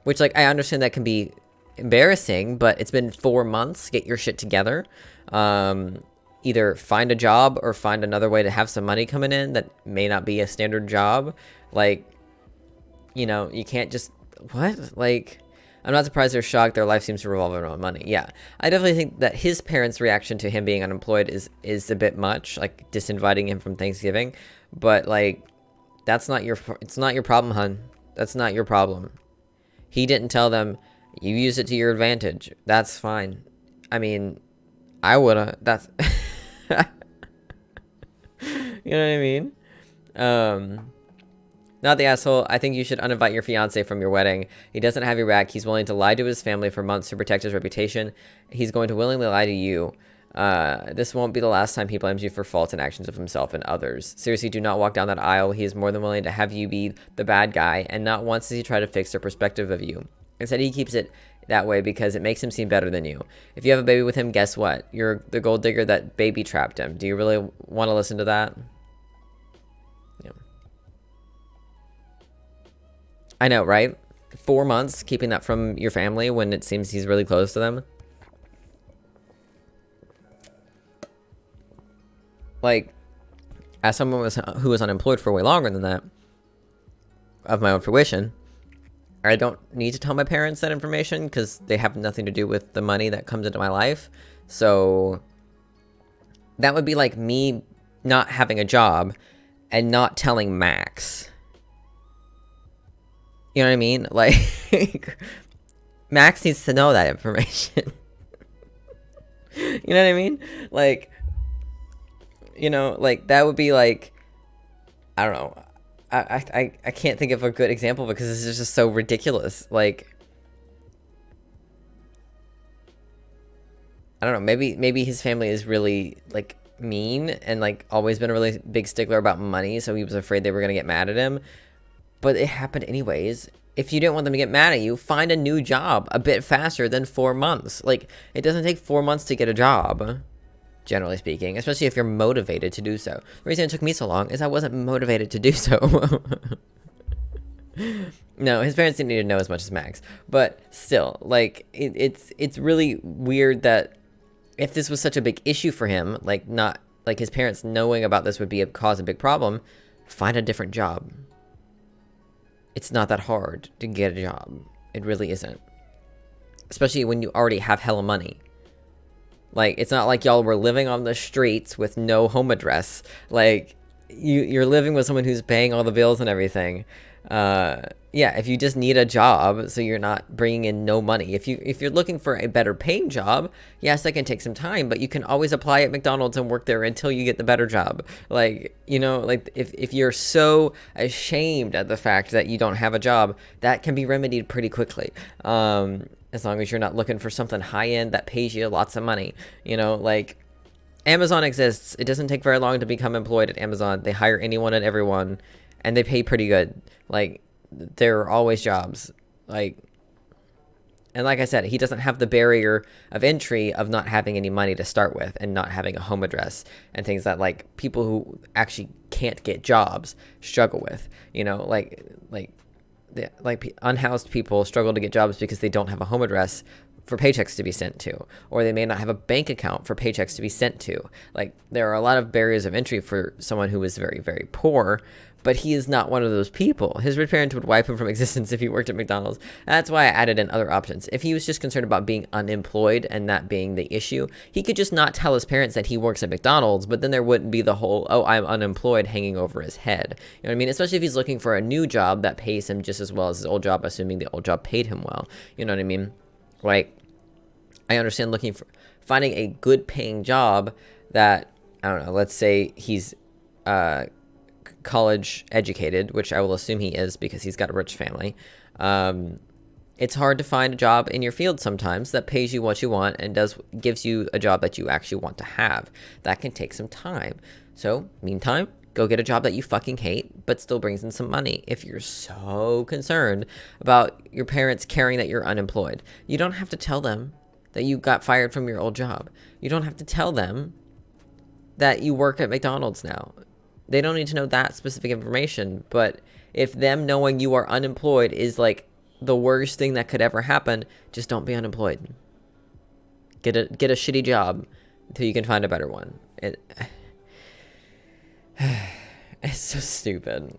Which, like, I understand that can be embarrassing, but it's been 4 months. Get your shit together. Either find a job or find another way to have some money coming in that may not be a standard job. Like, you can't just... What? Like, I'm not surprised they're shocked. Their life seems to revolve around money. Yeah, I definitely think that his parents' reaction to him being unemployed is a bit much, like disinviting him from Thanksgiving. But, like, it's not your problem, hun. That's not your problem. He didn't tell them, you use it to your advantage. That's fine. I mean, I would've. That's... You know what I mean? Not the asshole. I think you should uninvite your fiance from your wedding. He doesn't have your back. He's willing to lie to his family for months to protect his reputation. He's going to willingly lie to you. This won't be the last time he blames you for faults and actions of himself and others. Seriously, do not walk down that aisle. He is more than willing to have you be the bad guy, and not once does he try to fix their perspective of you. Instead, he keeps it that way because it makes him seem better than you. If you have a baby with him, guess what? You're the gold digger that baby trapped him. Do you really want to listen to that? Yeah. I know, right? 4 months keeping that from your family when it seems he's really close to them. Like, as someone who was unemployed for way longer than that, of my own fruition, I don't need to tell my parents that information because they have nothing to do with the money that comes into my life. So that would be like me not having a job and not telling Max. You know what I mean? Like, Max needs to know that information. You know what I mean? Like, like that would be like, I don't know. I can't think of a good example because this is just so ridiculous. Like, I don't know, maybe his family is really, like, mean and like always been a really big stickler about money, so he was afraid they were going to get mad at him. But it happened anyways. If you didn't want them to get mad at you, find a new job a bit faster than 4 months. Like, it doesn't take 4 months to get a job, generally speaking, especially if you're motivated to do so. The reason it took me so long is I wasn't motivated to do so. No, his parents didn't need to know as much as Max, but still, like, it's really weird that if this was such a big issue for him, like, not like his parents knowing about this would cause a big problem, find a different job. It's not that hard to get a job. It really isn't. Especially when you already have hella money. Like, it's not like y'all were living on the streets with no home address. Like, you're living with someone who's paying all the bills and everything. Yeah, if you just need a job so you're not bringing in no money. If you're looking for a better paying job, yes, that can take some time, but you can always apply at McDonald's and work there until you get the better job. Like, you know, like if you're so ashamed at the fact that you don't have a job, that can be remedied pretty quickly. As long as you're not looking for something high end that pays you lots of money, you know, like Amazon exists. It doesn't take very long to become employed at Amazon. They hire anyone and everyone, and they pay pretty good. Like, there are always jobs. Like, and like I said, he doesn't have the barrier of entry of not having any money to start with and not having a home address and things that, like, people who actually can't get jobs struggle with. You know, like unhoused people struggle to get jobs because they don't have a home address for paychecks to be sent to, or they may not have a bank account for paychecks to be sent to. Like, there are a lot of barriers of entry for someone who is very, very poor, but he is not one of those people. His rich parents would wipe him from existence if he worked at McDonald's. That's why I added in other options. If he was just concerned about being unemployed and that being the issue, he could just not tell his parents that he works at McDonald's, but then there wouldn't be the whole, oh, I'm unemployed hanging over his head. You know what I mean? Especially if he's looking for a new job that pays him just as well as his old job, assuming the old job paid him well. You know what I mean? Like, I understand finding a good paying job that, I don't know, let's say he's college educated, which I will assume he is because he's got a rich family. It's hard to find a job in your field sometimes that pays you what you want and gives you a job that you actually want to have. That can take some time. So, meantime, go get a job that you fucking hate, but still brings in some money. If you're so concerned about your parents caring that you're unemployed, you don't have to tell them that you got fired from your old job. You don't have to tell them that you work at McDonald's now. They don't need to know that specific information, but if them knowing you are unemployed is like the worst thing that could ever happen, just don't be unemployed. Get a shitty job until you can find a better one. It's so stupid.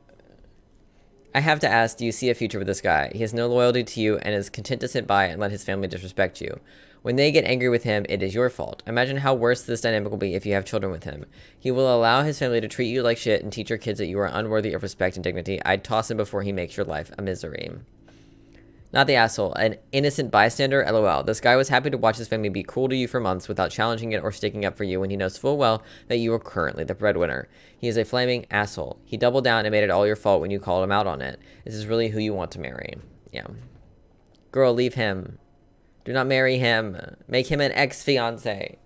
I have to ask, do you see a future with this guy? He has no loyalty to you and is content to sit by and let his family disrespect you. When they get angry with him, it is your fault. Imagine how worse this dynamic will be if you have children with him. He will allow his family to treat you like shit and teach your kids that you are unworthy of respect and dignity. I'd toss him before he makes your life a misery. Not the asshole, an innocent bystander, lol. This guy was happy to watch his family be cruel to you for months without challenging it or sticking up for you when he knows full well that you are currently the breadwinner. He is a flaming asshole. He doubled down and made it all your fault when you called him out on it. This is really who you want to marry. Yeah. Girl, leave him. Do not marry him. Make him an ex-fiance.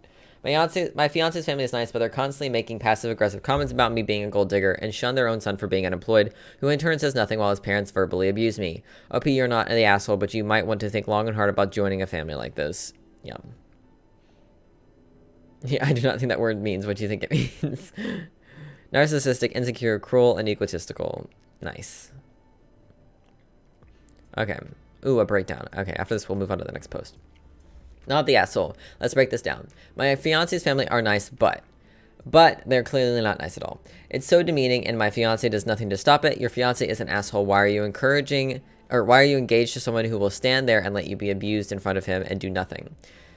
My fiance's family is nice, but they're constantly making passive-aggressive comments about me being a gold digger and shun their own son for being unemployed, who in turn says nothing while his parents verbally abuse me. OP, you're not the asshole, but you might want to think long and hard about joining a family like this. Yeah. Yeah, I do not think that word means what you think it means. Narcissistic, insecure, cruel, and egotistical. Nice. Okay. Ooh, a breakdown. Okay, after this, we'll move on to the next post. Not the asshole. Let's break this down. My fiance's family are nice, but they're clearly not nice at all. It's so demeaning, and my fiance does nothing to stop it. Your fiance is an asshole. Why are you engaged to someone who will stand there and let you be abused in front of him and do nothing?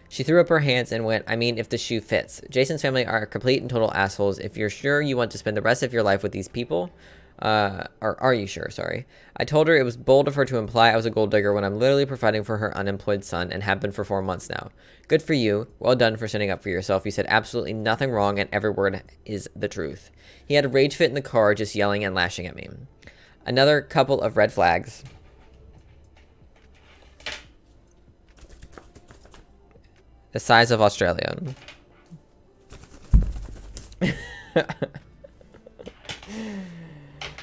She threw up her hands and went, I mean, if the shoe fits. Jason's family are complete and total assholes. If you're sure you want to spend the rest of your life with these people, or are you sure? Sorry. I told her it was bold of her to imply I was a gold digger when I'm literally providing for her unemployed son and have been for 4 months now. Good for you. Well done for standing up for yourself. You said absolutely nothing wrong and every word is the truth. He had a rage fit in the car just yelling and lashing at me. Another couple of red flags. The size of Australia.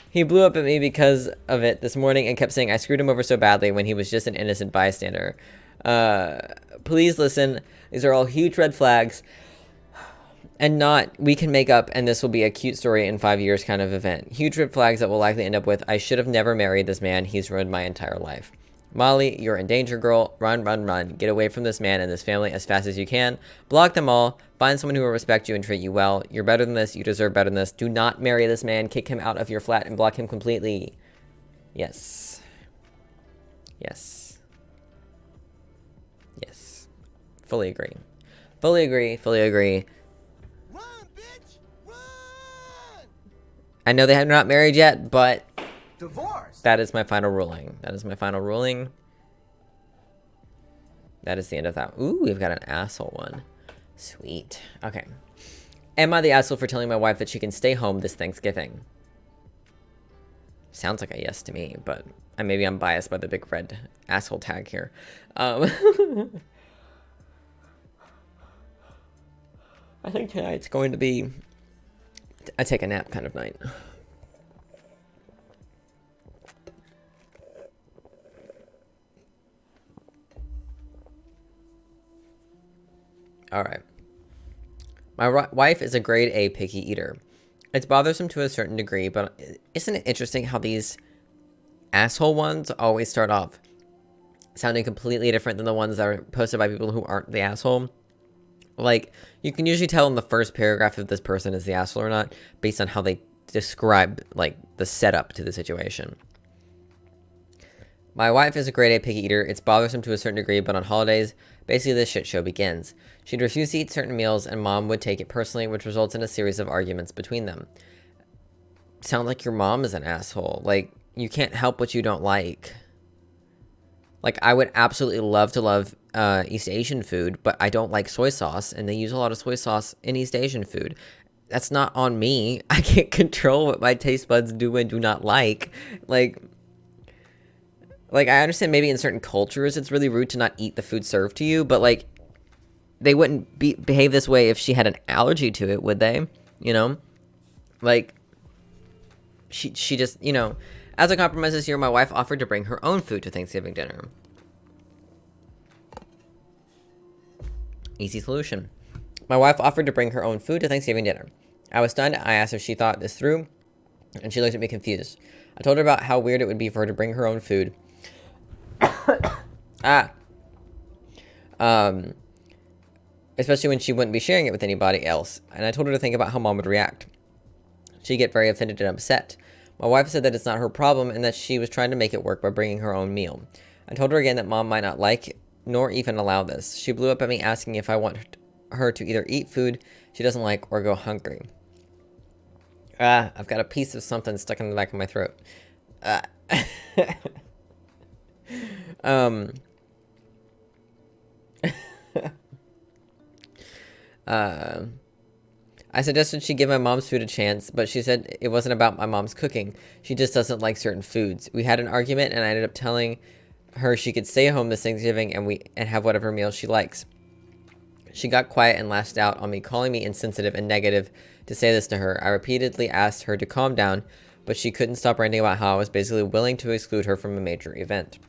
He blew up at me because of it this morning and kept saying I screwed him over so badly when he was just an innocent bystander. Please listen. These are all huge red flags. And not, we can make up and this will be a cute story in 5 years kind of event. Huge red flags that will likely end up with, I should have never married this man. He's ruined my entire life. Molly, you're in danger, girl. Run, run, run. Get away from this man and this family as fast as you can. Block them all. Find someone who will respect you and treat you well. You're better than this. You deserve better than this. Do not marry this man. Kick him out of your flat and block him completely. Yes. Yes. Yes. Fully agree. Fully agree. Fully agree. Run, bitch! Run! I know they have not married yet, but Divorce. that is my final ruling. That is my final ruling. That is the end of that. Ooh, we've got an asshole one. Sweet. Okay. Am I the asshole for telling my wife that she can stay home this Thanksgiving? Sounds like a yes to me, but maybe I'm biased by the big red asshole tag here. I think tonight's going to be a take a nap kind of night. All right. My wife is a grade A picky eater. It's bothersome to a certain degree, but isn't it interesting how these asshole ones always start off sounding completely different than the ones that are posted by people who aren't the asshole? Like, you can usually tell in the first paragraph if this person is the asshole or not based on how they describe, like, the setup to the situation. My wife is a grade A picky eater. It's bothersome to a certain degree, but on holidays, basically this shit show begins. She'd refuse to eat certain meals, and mom would take it personally, which results in a series of arguments between them. Sound like your mom is an asshole. Like, you can't help what you don't like. Like, I would absolutely love to love East Asian food, but I don't like soy sauce, and they use a lot of soy sauce in East Asian food. That's not on me. I can't control what my taste buds do and do not like. Like, I understand maybe in certain cultures it's really rude to not eat the food served to you, but, like, they wouldn't behave this way if she had an allergy to it, would they? You know? Like, she just, you know, as a compromise this year, my wife offered to bring her own food to Thanksgiving dinner. Easy solution. My wife offered to bring her own food to Thanksgiving dinner. I was stunned. I asked if she thought this through, and she looked at me confused. I told her about how weird it would be for her to bring her own food. Especially when she wouldn't be sharing it with anybody else. And I told her to think about how mom would react. She'd get very offended and upset. My wife said that it's not her problem and that she was trying to make it work by bringing her own meal. I told her again that mom might not like nor even allow this. She blew up at me asking if I want her to either eat food she doesn't like or go hungry. I've got a piece of something stuck in the back of my throat. I suggested she give my mom's food a chance, but she said it wasn't about my mom's cooking. She just doesn't like certain foods. We had an argument, and I ended up telling her she could stay home this Thanksgiving and have whatever meal she likes. She got quiet and lashed out on me, calling me insensitive and negative to say this to her. I repeatedly asked her to calm down, but she couldn't stop ranting about how I was basically willing to exclude her from a major event.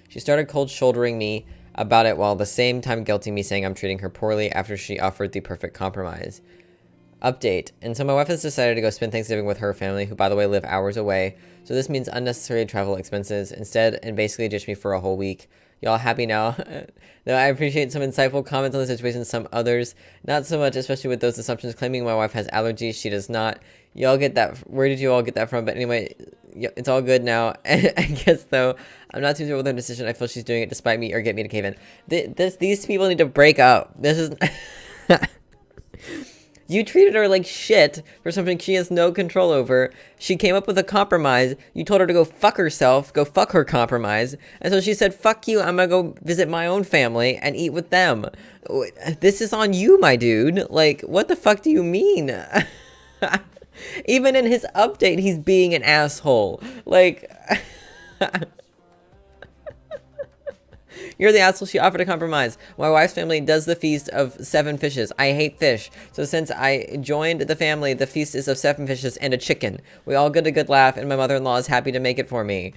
She started cold shouldering me about it while at the same time guilting me, saying I'm treating her poorly after she offered the perfect compromise. Update. And so my wife has decided to go spend Thanksgiving with her family, who by the way live hours away, so this means unnecessary travel expenses instead, and basically ditch me for a whole week. Y'all happy now? No, I appreciate some insightful comments on the situation, some others not so much, especially with those assumptions claiming my wife has allergies. She does not. Y'all get that? Where did you all get that from? But anyway, it's all good now. I guess though, I'm not too sure with her decision. I feel she's doing it despite me or get me to cave in. These people need to break up. This is You treated her like shit for something she has no control over. She came up with a compromise. You told her to go fuck herself, go fuck her compromise. And so she said, fuck you, I'm gonna go visit my own family and eat with them. This is on you, my dude. Like, what the fuck do you mean? Even in his update, he's being an asshole. Like, You're the asshole. She offered a compromise. My wife's family does the feast of 7 fishes. I hate fish. So since I joined the family, the feast is of 7 fishes and a chicken. We all get a good laugh, and my mother-in-law is happy to make it for me.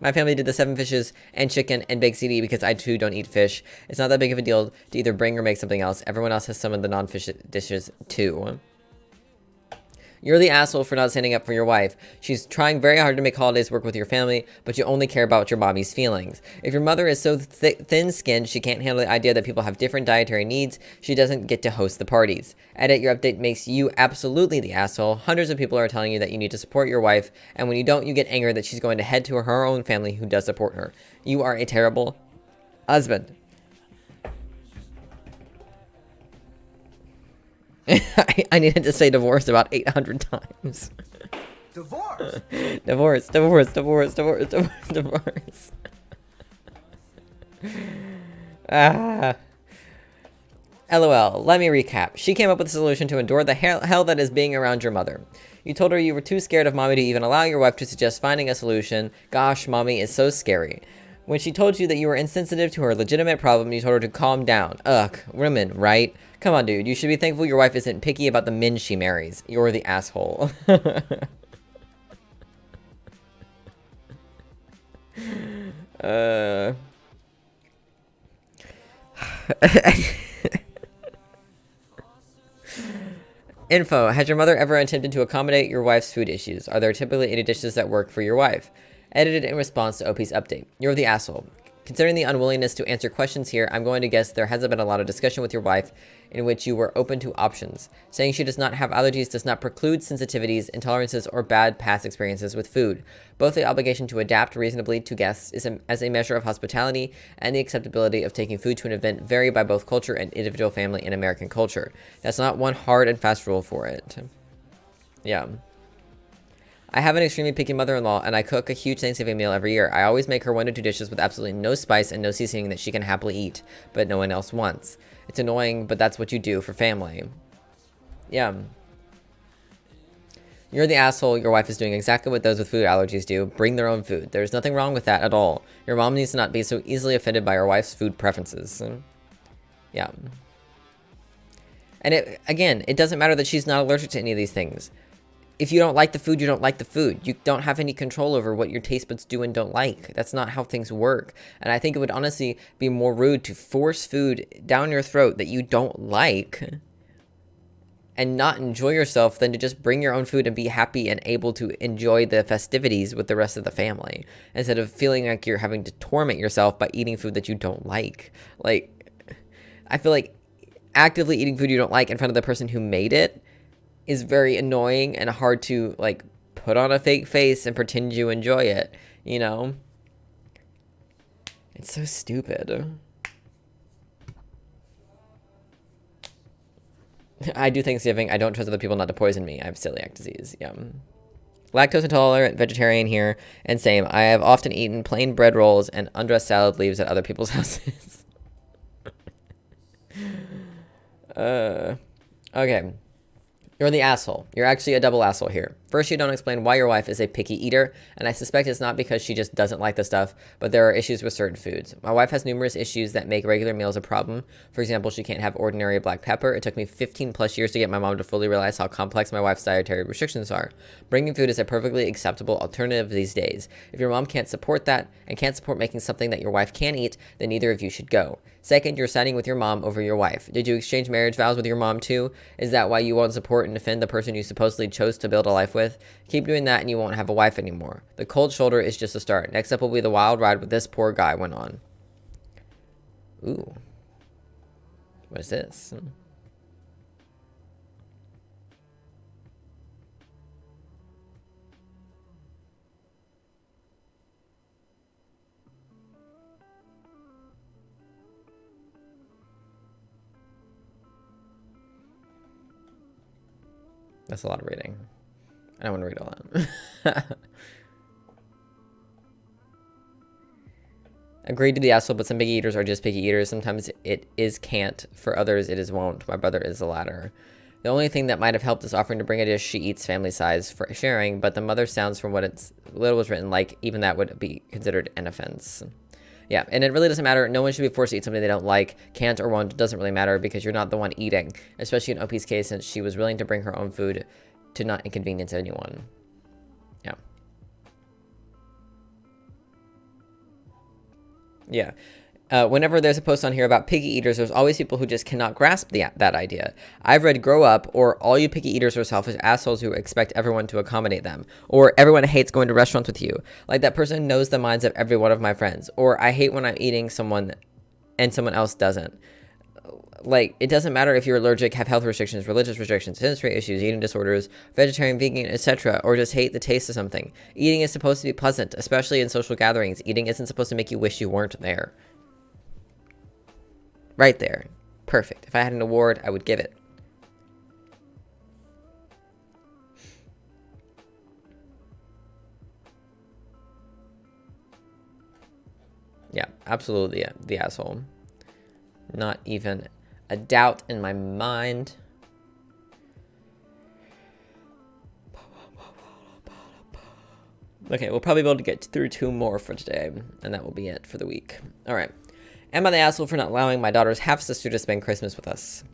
My family did the 7 fishes and chicken and baked CD because I too don't eat fish. It's not that big of a deal to either bring or make something else. Everyone else has some of the non-fish dishes too. You're the asshole for not standing up for your wife. She's trying very hard to make holidays work with your family, but you only care about your mommy's feelings. If your mother is so thin-skinned she can't handle the idea that people have different dietary needs, she doesn't get to host the parties. Edit, your update makes you absolutely the asshole. Hundreds of people are telling you that you need to support your wife, and when you don't, you get angry that she's going to head to her own family who does support her. You are a terrible husband. I needed to say divorce about 800 times. Divorce? Divorce, divorce, divorce, divorce, divorce, divorce. LOL, let me recap. She came up with a solution to endure the hell that is being around your mother. You told her you were too scared of mommy to even allow your wife to suggest finding a solution. Gosh, mommy is so scary. When she told you that you were insensitive to her legitimate problem, you told her to calm down. Ugh, women, right? Come on, dude. You should be thankful your wife isn't picky about the men she marries. You're the asshole. Info. Has your mother ever attempted to accommodate your wife's food issues? Are there typically any dishes that work for your wife? Edited in response to OP's update. You're the asshole. Considering the unwillingness to answer questions here, I'm going to guess there hasn't been a lot of discussion with your wife in which you were open to options. Saying she does not have allergies does not preclude sensitivities, intolerances, or bad past experiences with food. Both the obligation to adapt reasonably to guests is as a measure of hospitality and the acceptability of taking food to an event vary by both culture and individual family in American culture. That's not one hard and fast rule for it. Yeah. I have an extremely picky mother-in-law, and I cook a huge Thanksgiving meal every year. I always make her 1 to 2 dishes with absolutely no spice and no seasoning that she can happily eat, but no one else wants. It's annoying, but that's what you do for family. Yeah. You're the asshole. Your wife is doing exactly what those with food allergies do. Bring their own food. There's nothing wrong with that at all. Your mom needs to not be so easily offended by your wife's food preferences. Yeah. And it doesn't matter that she's not allergic to any of these things. If you don't like the food, you don't like the food. You don't have any control over what your taste buds do and don't like. That's not how things work. And I think it would honestly be more rude to force food down your throat that you don't like and not enjoy yourself than to just bring your own food and be happy and able to enjoy the festivities with the rest of the family instead of feeling like you're having to torment yourself by eating food that you don't like. Like, I feel like actively eating food you don't like in front of the person who made it is very annoying and hard to, like, put on a fake face and pretend you enjoy it, you know? It's so stupid. I do Thanksgiving. I don't trust other people not to poison me. I have celiac disease. Yeah. Lactose intolerant, vegetarian here, and same. I have often eaten plain bread rolls and undressed salad leaves at other people's houses. Okay. You're the asshole. You're actually a double asshole here. First, you don't explain why your wife is a picky eater, and I suspect it's not because she just doesn't like the stuff, but there are issues with certain foods. My wife has numerous issues that make regular meals a problem. For example, she can't have ordinary black pepper. It took me 15 plus years to get my mom to fully realize how complex my wife's dietary restrictions are. Bringing food is a perfectly acceptable alternative these days. If your mom can't support that, and can't support making something that your wife can eat, then neither of you should go. Second, you're siding with your mom over your wife. Did you exchange marriage vows with your mom too? Is that why you won't support and defend the person you supposedly chose to build a life with? Keep doing that and you won't have a wife anymore. The cold shoulder is just a start. Next up will be the wild ride with this poor guy went on. Ooh. What is this? That's a lot of reading. I don't want to read all that. Agreed to the asshole, but some picky eaters are just picky eaters. Sometimes it is can't. For others, it is won't. My brother is the latter. The only thing that might have helped is offering to bring a dish she eats family size for sharing, but the mother sounds from what it's little was written like even that would be considered an offense. Yeah, and it really doesn't matter. No one should be forced to eat something they don't like, can't, or won't. It doesn't really matter because you're not the one eating, especially in OP's case since she was willing to bring her own food to not inconvenience anyone. Yeah. Yeah. Whenever there's a post on here about picky eaters, there's always people who just cannot grasp that idea. I've read grow up, or all you picky eaters are selfish assholes who expect everyone to accommodate them, or everyone hates going to restaurants with you. Like that person knows the minds of every one of my friends, or I hate when I'm eating someone and someone else doesn't. Like, it doesn't matter if you're allergic, have health restrictions, religious restrictions, sensory issues, eating disorders, vegetarian, vegan, etc., or just hate the taste of something. Eating is supposed to be pleasant, especially in social gatherings. Eating isn't supposed to make you wish you weren't there. Right there. Perfect. If I had an award, I would give it. Yeah, absolutely the asshole. Not even a doubt in my mind. Okay, we'll probably be able to get through 2 more for today, and that will be it for the week. All right. Am I the asshole for not allowing my daughter's half-sister to spend Christmas with us?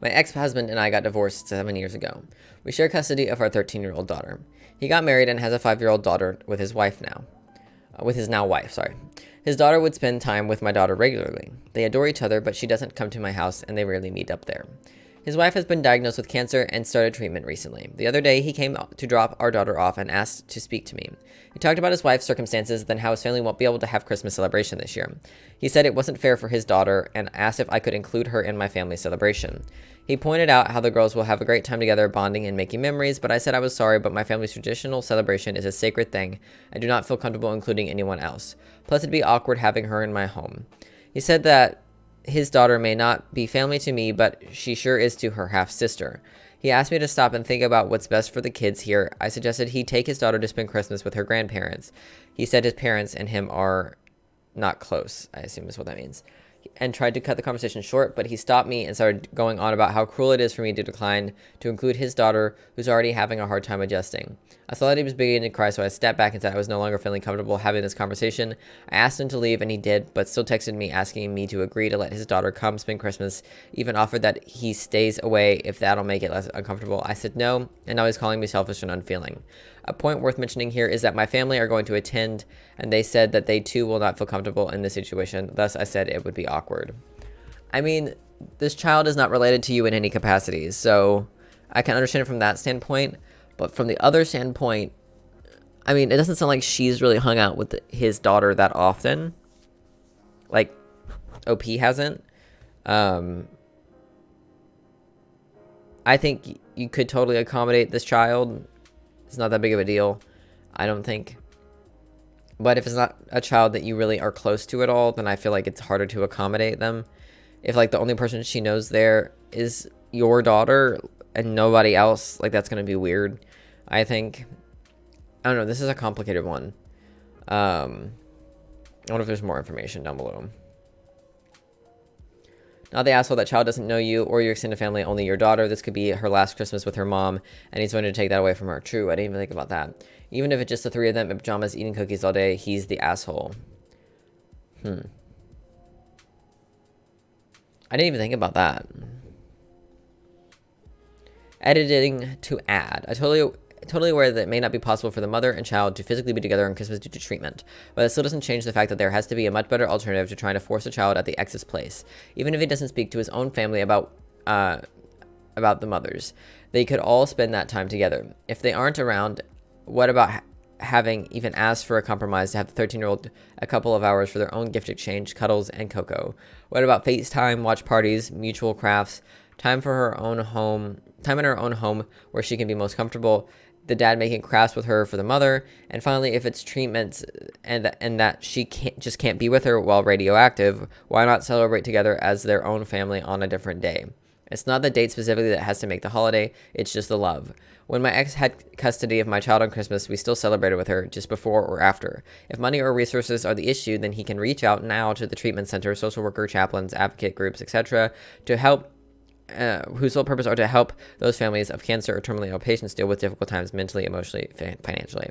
My ex-husband and I got divorced 7 years ago. We share custody of our 13-year-old daughter. He got married and has a 5-year-old daughter with his wife now. With his now wife, sorry. His daughter would spend time with my daughter regularly. They adore each other, but she doesn't come to my house and they rarely meet up there. His wife has been diagnosed with cancer and started treatment recently. The other day, he came to drop our daughter off and asked to speak to me. He talked about his wife's circumstances, then how his family won't be able to have Christmas celebration this year. He said it wasn't fair for his daughter and asked if I could include her in my family celebration. He pointed out how the girls will have a great time together, bonding and making memories, but I said I was sorry, but my family's traditional celebration is a sacred thing. I do not feel comfortable including anyone else. Plus, it'd be awkward having her in my home. He said that his daughter may not be family to me, but she sure is to her half-sister. He asked me to stop and think about what's best for the kids here. I suggested he take his daughter to spend Christmas with her grandparents. He said his parents and him are not close, I assume is what that means, and tried to cut the conversation short, but he stopped me and started going on about how cruel it is for me to decline to include his daughter, who's already having a hard time adjusting. I thought he was beginning to cry, so I stepped back and said I was no longer feeling comfortable having this conversation. I asked him to leave, and he did, but still texted me asking me to agree to let his daughter come spend Christmas, even offered that he stays away if that'll make it less uncomfortable. I said no, and now he's calling me selfish and unfeeling. A point worth mentioning here is that my family are going to attend, and they said that they too will not feel comfortable in this situation. Thus, I said it would be awkward. I mean, this child is not related to you in any capacity, so I can understand it from that standpoint. But from the other standpoint, I mean, it doesn't sound like she's really hung out with his daughter that often. Like, OP hasn't. I think you could totally accommodate this child. It's not that big of a deal, I don't think. But if it's not a child that you really are close to at all, then I feel like it's harder to accommodate them. If, like, the only person she knows there is your daughter and nobody else, like, that's going to be weird, I think. I don't know. This is a complicated one. I wonder if there's more information down below. Not the asshole. That child doesn't know you or your extended family, only your daughter. This could be her last Christmas with her mom, and he's going to take that away from her. True, I didn't even think about that. Even if it's just the 3 of them in pajamas eating cookies all day, he's the asshole. I didn't even think about that. Editing to add. I totally aware that it may not be possible for the mother and child to physically be together on Christmas due to treatment, but it still doesn't change the fact that there has to be a much better alternative to trying to force a child at the ex's place. Even if he doesn't speak to his own family about the mothers, they could all spend that time together. If they aren't around, what about having even asked for a compromise to have the 13-year-old a couple of hours for their own gift exchange, cuddles, and cocoa? What about FaceTime, watch parties, mutual crafts, time in her own home where she can be most comfortable, the dad making crafts with her for the mother, and finally, if it's treatments and that she can't be with her while radioactive, why not celebrate together as their own family on a different day? It's not the date specifically that has to make the holiday, it's just the love. When my ex had custody of my child on Christmas, we still celebrated with her, just before or after. If money or resources are the issue, then he can reach out now to the treatment center, social worker, chaplains, advocate groups, etc., to help, whose sole purpose are to help those families of cancer or terminally ill patients deal with difficult times mentally, emotionally, financially.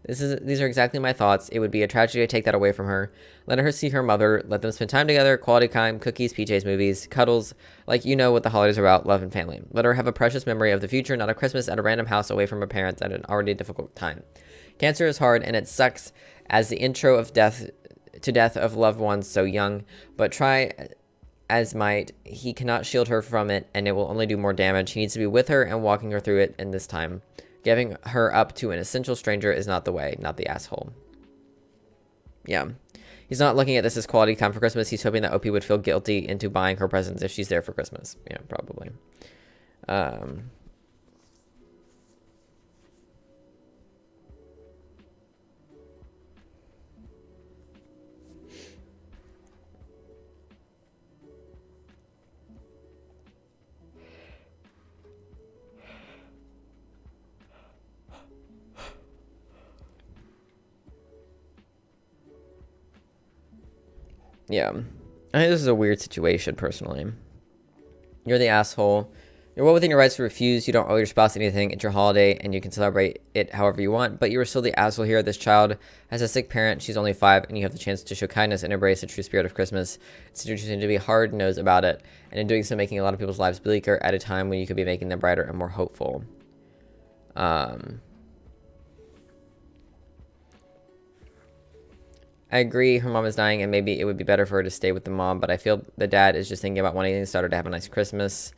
These are exactly my thoughts. It would be a tragedy to take that away from her. Let her see her mother. Let them spend time together, quality time, cookies, PJs, movies, cuddles, like you know what the holidays are about, love and family. Let her have a precious memory of the future, not a Christmas at a random house away from her parents at an already difficult time. Cancer is hard and it sucks as the intro of death of loved ones so young, but try as might, he cannot shield her from it and it will only do more damage. He needs to be with her and walking her through it in this time. Giving her up to an essential stranger is not the way, not the asshole. Yeah. He's not looking at this as quality time for Christmas. He's hoping that OP would feel guilty into buying her presents if she's there for Christmas. Yeah, probably. Yeah. I think this is a weird situation, personally. You're the asshole. You're well within your rights to refuse. You don't owe your spouse anything. It's your holiday, and you can celebrate it however you want. But you are still the asshole here. This child has a sick parent. She's only 5, and you have the chance to show kindness and embrace the true spirit of Christmas. It's choosing to be hard-nosed about it, and in doing so, making a lot of people's lives bleaker at a time when you could be making them brighter and more hopeful. I agree her mom is dying and maybe it would be better for her to stay with the mom, but I feel the dad is just thinking about wanting his daughter to have a nice Christmas.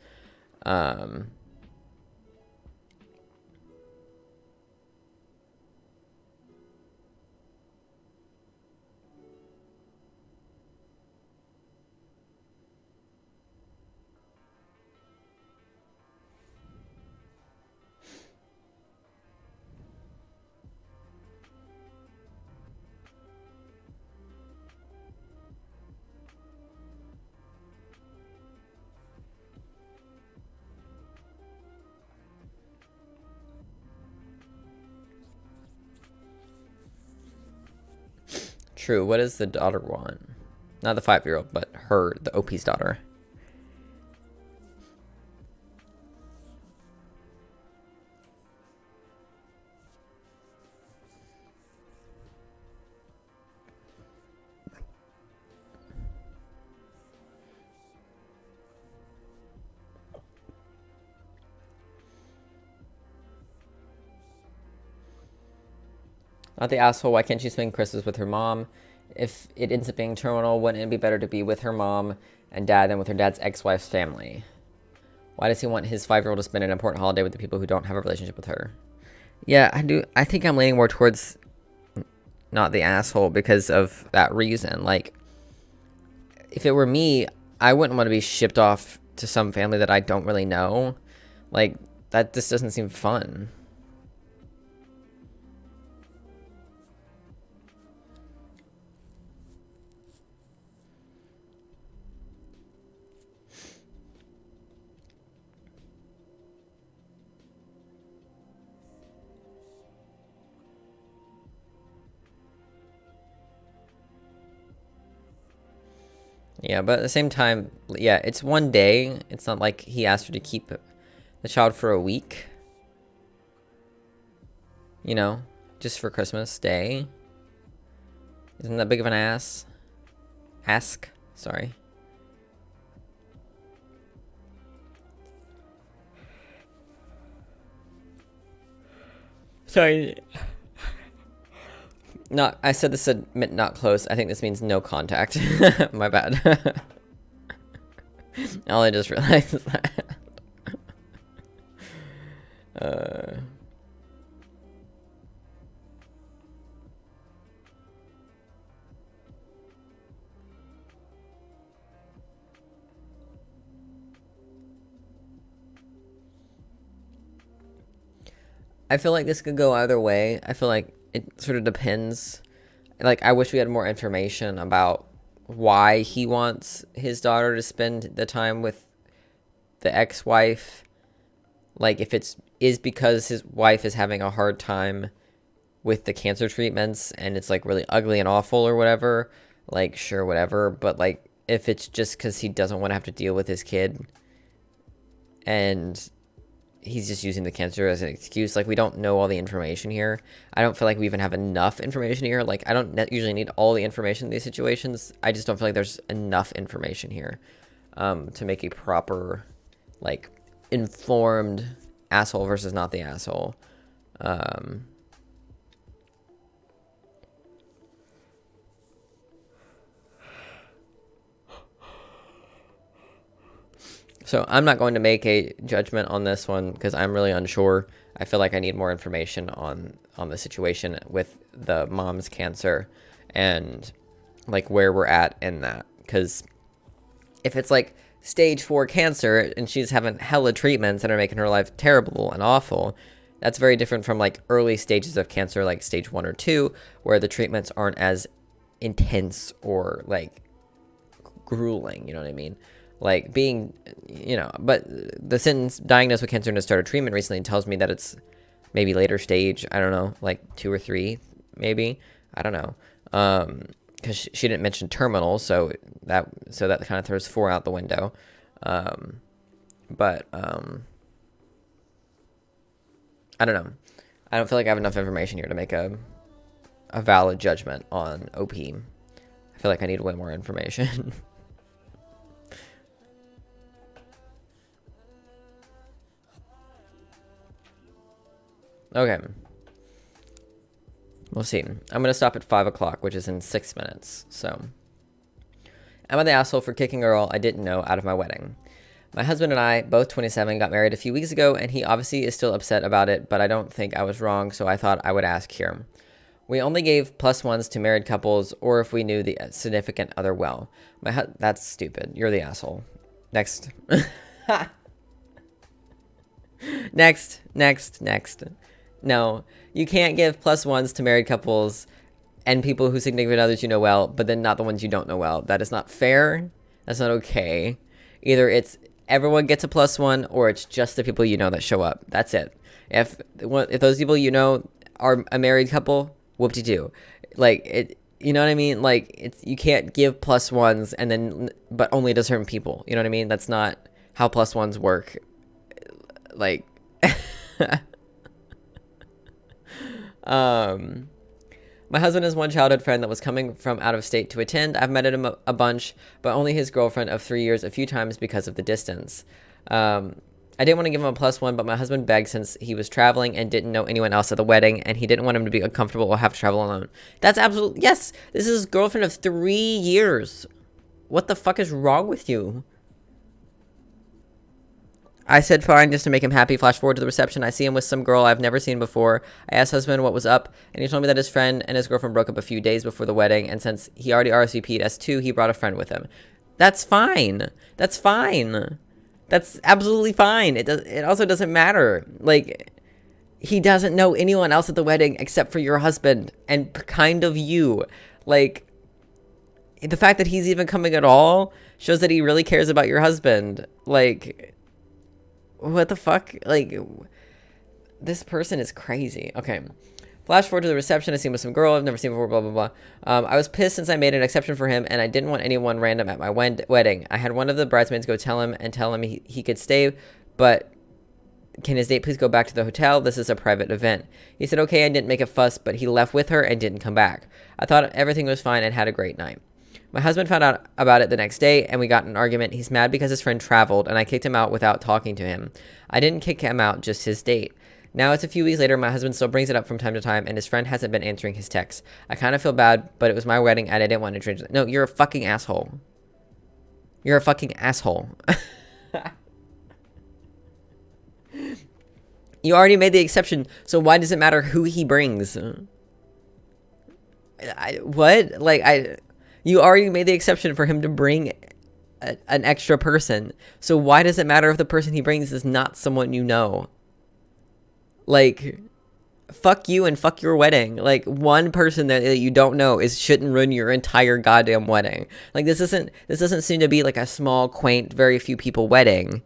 True. What does the daughter want? Not the 5-year-old, but her, the OP's daughter. Not the asshole. Why can't she spend Christmas with her mom? If it ends up being terminal, wouldn't it be better to be with her mom and dad than with her dad's ex-wife's family? Why does he want his 5-year-old to spend an important holiday with the people who don't have a relationship with her? Yeah, I do. I think I'm leaning more towards not the asshole because of that reason. Like, if it were me, I wouldn't want to be shipped off to some family that I don't really know. Like, that just doesn't seem fun. Yeah, but at the same time, yeah, it's one day. It's not like he asked her to keep the child for a week. You know, just for Christmas Day. Isn't that big of an ask? Sorry. Sorry. Not, I said this meant not close. I think this means no contact. My bad. I just realized that. I feel like this could go either way. I feel like it sort of depends. Like, I wish we had more information about why he wants his daughter to spend the time with the ex-wife. Like, if is because his wife is having a hard time with the cancer treatments and it's, like, really ugly and awful or whatever. Like, sure, whatever. But, like, if it's just because he doesn't want to have to deal with his kid and he's just using the cancer as an excuse. Like, we don't know all the information here. I don't feel like we even have enough information here. Like, I don't usually need all the information in these situations. I just don't feel like there's enough information here to make a proper, like, informed asshole versus not the asshole. So I'm not going to make a judgment on this one because I'm really unsure. I feel like I need more information on the situation with the mom's cancer and like where we're at in that. Because if it's like stage 4 cancer and she's having hella treatments that are making her life terrible and awful, that's very different from like early stages of cancer, like stage 1 or 2, where the treatments aren't as intense or like grueling. You know what I mean? Like being, you know, but the sentence diagnosed with cancer and has started treatment recently tells me that it's maybe later stage. I don't know, like 2 or 3, maybe. I don't know. Because she didn't mention terminal, so that kind of throws 4 out the window. I don't know. I don't feel like I have enough information here to make a valid judgment on OP. I feel like I need way more information. Okay. We'll see. I'm going to stop at 5 o'clock, which is in 6 minutes. So, am I the asshole for kicking a girl I didn't know out of my wedding? My husband and I, both 27, got married a few weeks ago, and he obviously is still upset about it, but I don't think I was wrong, so I thought I would ask here. We only gave +1s to married couples, or if we knew the significant other well. That's stupid. You're the asshole. Next. Next. No, you can't give +1s to married couples and people who significant others you know well, but then not the ones you don't know well. That is not fair. That's not okay. Either it's everyone gets a +1 or it's just the people you know that show up. That's it. If those people you know are a married couple, whoop-de-doo. Like, it, you know what I mean? Like, you can't give +1s and then, but only to certain people. You know what I mean? That's not how +1s work. Like... My husband has one childhood friend that was coming from out of state to attend. I've met him a bunch, but only his girlfriend of 3 years a few times because of the distance. I didn't want to give him a +1, but my husband begged since he was traveling and didn't know anyone else at the wedding, and he didn't want him to be uncomfortable or have to travel alone. That's absolutely... Yes! This is his girlfriend of 3 years. What the fuck is wrong with you? I said fine just to make him happy. Flash forward to the reception. I see him with some girl I've never seen before. I asked husband what was up, and he told me that his friend and his girlfriend broke up a few days before the wedding, and since he already RSVP'd S2, he brought a friend with him. That's fine. That's fine. That's absolutely fine. It also doesn't matter. Like, he doesn't know anyone else at the wedding except for your husband and kind of you. Like, the fact that he's even coming at all shows that he really cares about your husband. Like... What the fuck? Like, this person is crazy. Okay. Flash forward to the reception. I see him with some girl I've never seen before, blah, blah, blah. I was pissed since I made an exception for him, and I didn't want anyone random at my wedding. I had one of the bridesmaids go tell him he could stay, but can his date please go back to the hotel? This is a private event. He said, okay, I didn't make a fuss, but he left with her and didn't come back. I thought everything was fine and had a great night. My husband found out about it the next day, and we got in an argument. He's mad because his friend traveled, and I kicked him out without talking to him. I didn't kick him out, just his date. Now it's a few weeks later, my husband still brings it up from time to time, and his friend hasn't been answering his texts. I kind of feel bad, but it was my wedding, and I didn't want to change it. No, you're a fucking asshole. You're a fucking asshole. You already made the exception, so why does it matter who he brings? What? Like, you already made the exception for him to bring an extra person. So why does it matter if the person he brings is not someone you know? Like, fuck you and fuck your wedding. Like, one person that you don't know shouldn't ruin your entire goddamn wedding. Like, this doesn't seem to be like a small, quaint, very few people wedding.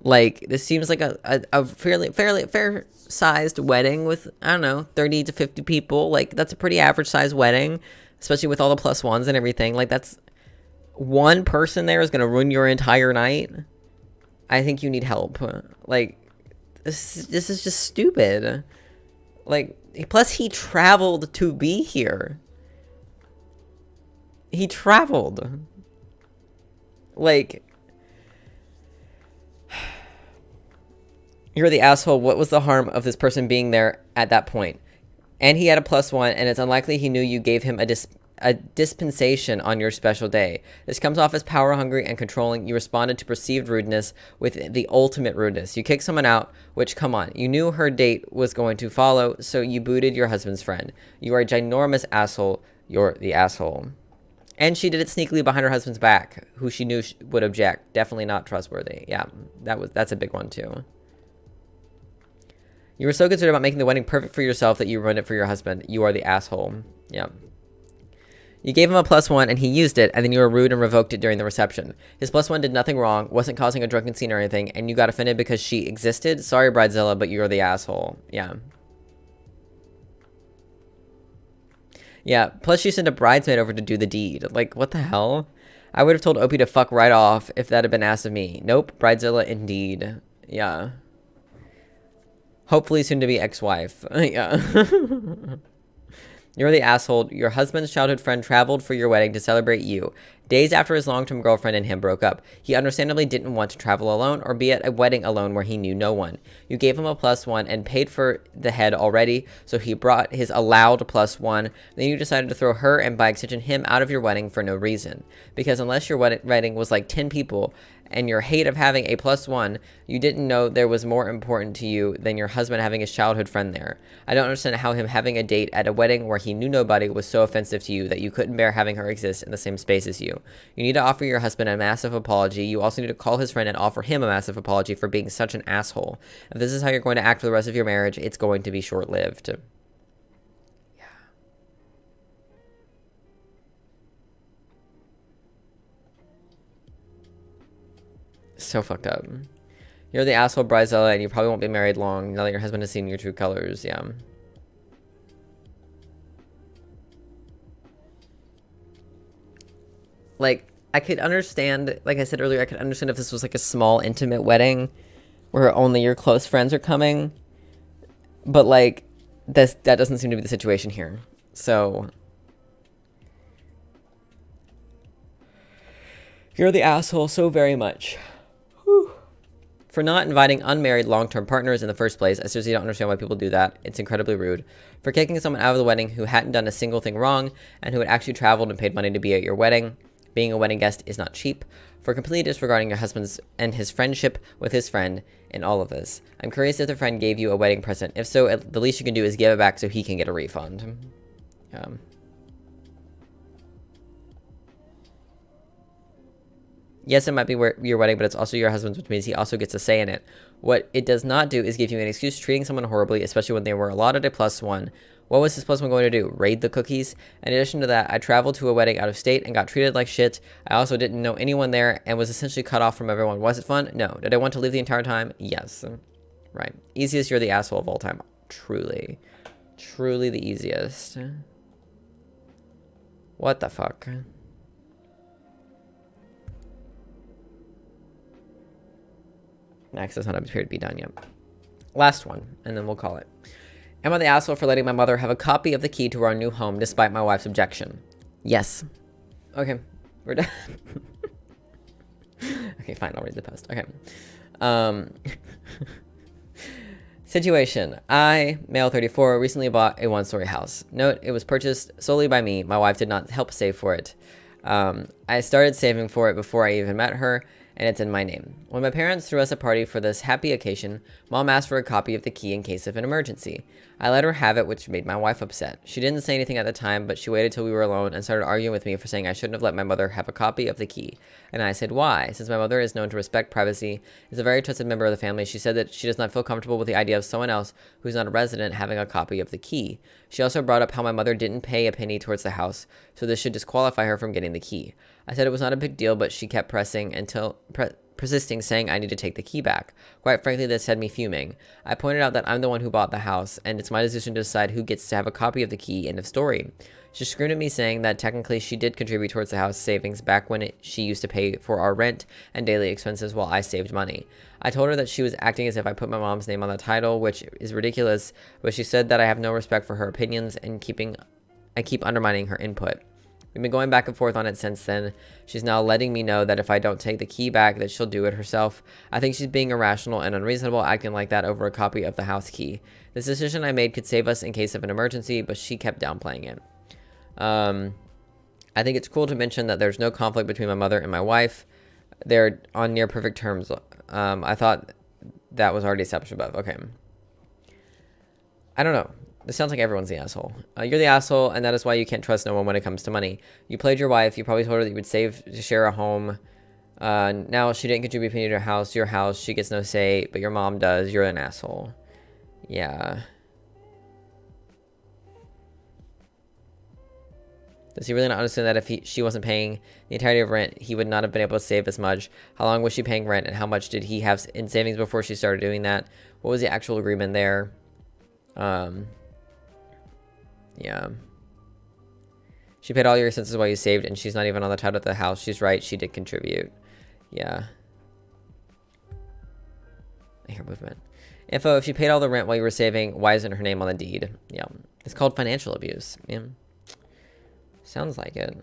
Like, this seems like a fairly fair sized wedding with, I don't know, 30 to 50 people. Like, that's a pretty average sized wedding, especially with all the +1s and everything. Like, that's one person there is going to ruin your entire night. I think you need help. Like, This is just stupid. Like, plus he traveled to be here. He traveled. Like, you're the asshole. What was the harm of this person being there at that point? And he had a +1, and it's unlikely he knew you gave him a dispensation on your special day. This comes off as power hungry and controlling. You responded to perceived rudeness with the ultimate rudeness. You kicked someone out, which, come on, you knew her date was going to follow, so you booted your husband's friend. You are a ginormous asshole. You're the asshole. And she did it sneakily behind her husband's back, who she knew would object. Definitely not trustworthy. Yeah, that's a big one too. You were so concerned about making the wedding perfect for yourself that you ruined it for your husband. You are the asshole. Yeah. You gave him a +1 and he used it, and then you were rude and revoked it during the reception. His +1 did nothing wrong, wasn't causing a drunken scene or anything, and you got offended because she existed? Sorry, Bridezilla, but you're the asshole. Yeah. Yeah, plus she sent a bridesmaid over to do the deed. Like, what the hell? I would have told Opie to fuck right off if that had been asked of me. Nope, Bridezilla indeed. Yeah. Hopefully soon to be ex-wife. Yeah. You're the asshole. Your husband's childhood friend traveled for your wedding to celebrate you. Days after his long-term girlfriend and him broke up, he understandably didn't want to travel alone or be at a wedding alone where he knew no one. You gave him a +1 and paid for the head already, so he brought his allowed +1. Then you decided to throw her and by extension him out of your wedding for no reason. Because unless your wedding was like 10 people and your hate of having a +1, you didn't know there was more important to you than your husband having his childhood friend there. I don't understand how him having a date at a wedding where he knew nobody was so offensive to you that you couldn't bear having her exist in the same space as you. You need to offer your husband a massive apology. You also need to call his friend and offer him a massive apology for being such an asshole. If this is how you're going to act for the rest of your marriage, it's going to be short-lived. Yeah. So fucked up. You're the asshole, Bridezilla, and you probably won't be married long now that your husband has seen your true colors. Yeah. Like, I could understand, like I said earlier, I could understand if this was like a small, intimate wedding where only your close friends are coming. But, like, that doesn't seem to be the situation here. So, you're the asshole so very much. Whew. For not inviting unmarried long-term partners in the first place. I seriously don't understand why people do that. It's incredibly rude. For kicking someone out of the wedding who hadn't done a single thing wrong and who had actually traveled and paid money to be at your wedding. Being a wedding guest is not cheap. For completely disregarding your husband's and his friendship with his friend in all of this. I'm curious if the friend gave you a wedding present. If so, the least you can do is give it back so he can get a refund. Yes, it might be your wedding, but it's also your husband's, which means he also gets a say in it. What it does not do is give you an excuse treating someone horribly, especially when they were allotted a +1. What was this +1 going to do? Raid the cookies? In addition to that, I traveled to a wedding out of state and got treated like shit. I also didn't know anyone there and was essentially cut off from everyone. Was it fun? No. Did I want to leave the entire time? Yes. Right. Easiest, you're the asshole of all time. Truly. Truly the easiest. What the fuck? Access not appeared to be done yet. Last one, and then we'll call it. Am I the asshole for letting my mother have a copy of the key to our new home despite my wife's objection? Yes. Okay, we're done. Okay, fine, I'll read the post. Okay. Situation. I, male 34, recently bought a one-story house. Note, it was purchased solely by me. My wife did not help save for it. I started saving for it before I even met her, and it's in my name. When my parents threw us a party for this happy occasion, Mom asked for a copy of the key in case of an emergency. I let her have it, which made my wife upset. She didn't say anything at the time, but she waited till we were alone and started arguing with me for saying I shouldn't have let my mother have a copy of the key. And I said, why? Since my mother is known to respect privacy, is a very trusted member of the family, she said that she does not feel comfortable with the idea of someone else who's not a resident having a copy of the key. She also brought up how my mother didn't pay a penny towards the house, so this should disqualify her from getting the key. I said it was not a big deal, but she kept pressing persisting, saying I need to take the key back. Quite frankly, this had me fuming. I pointed out that I'm the one who bought the house, and it's my decision to decide who gets to have a copy of the key, end of story. She screamed at me, saying that technically she did contribute towards the house savings back when she used to pay for our rent and daily expenses while I saved money. I told her that she was acting as if I put my mom's name on the title, which is ridiculous, but she said that I have no respect for her opinions and I keep undermining her input. We've been going back and forth on it since then. She's now letting me know that if I don't take the key back, that she'll do it herself. I think she's being irrational and unreasonable, acting like that over a copy of the house key. This decision I made could save us in case of an emergency, but she kept downplaying it. I think it's cool to mention that there's no conflict between my mother and my wife. They're on near perfect terms. I thought that was already established above. Okay. I don't know. This sounds like everyone's the asshole. You're the asshole, and that is why you can't trust no one when it comes to money. You played your wife. You probably told her that you would save to share a home. Now she didn't contribute a penny to your house. She gets no say, but your mom does. You're an asshole. Yeah. Does he really not understand that if she wasn't paying the entirety of rent, he would not have been able to save as much? How long was she paying rent, and how much did he have in savings before she started doing that? What was the actual agreement there? Yeah. She paid all your expenses while you saved, and she's not even on the title of the house. She's right. She did contribute. Yeah. I hear movement. Info, if she paid all the rent while you were saving, why isn't her name on the deed? Yeah. It's called financial abuse. Yeah. Sounds like it.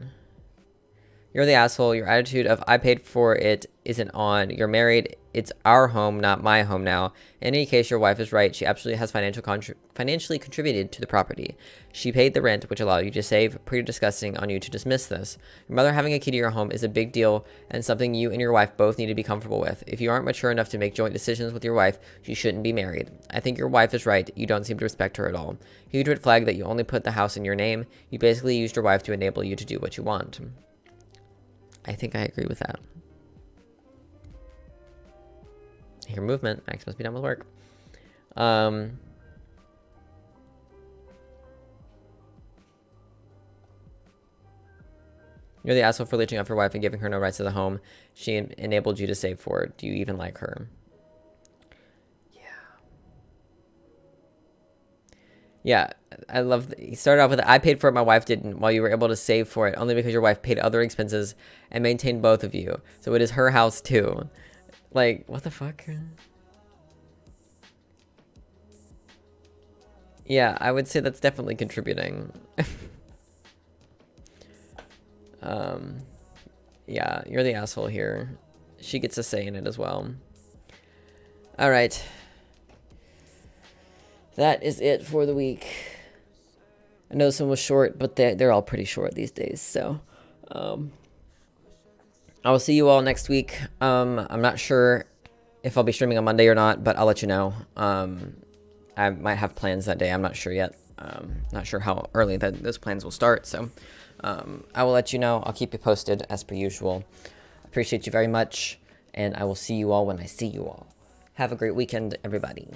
You're the asshole. Your attitude of I paid for it isn't on. You're married. It's our home, not my home now. In any case, your wife is right. She absolutely has financially contributed to the property. She paid the rent, which allowed you to save. Pretty disgusting on you to dismiss this. Your mother having a key to your home is a big deal and something you and your wife both need to be comfortable with. If you aren't mature enough to make joint decisions with your wife, you shouldn't be married. I think your wife is right. You don't seem to respect her at all. Huge red flag that you only put the house in your name. You basically used your wife to enable you to do what you want. I think I agree with that. I hear movement. Max must be done with work. You're the asshole for leeching off your wife and giving her no rights to the home. She enabled you to save for it. Do you even like her? Yeah, I love. He started off with, I paid for it, my wife didn't, while you were able to save for it, only because your wife paid other expenses and maintained both of you. So it is her house too. Like, what the fuck? Yeah, I would say that's definitely contributing. Yeah, you're the asshole here. She gets a say in it as well. All right. That is it for the week. I know this one was short, but they're all pretty short these days. So, I will see you all next week. I'm not sure if I'll be streaming on Monday or not, but I'll let you know. I might have plans that day. I'm not sure yet. Not sure how early those plans will start. So, I will let you know. I'll keep you posted as per usual. Appreciate you very much, and I will see you all when I see you all. Have a great weekend, everybody.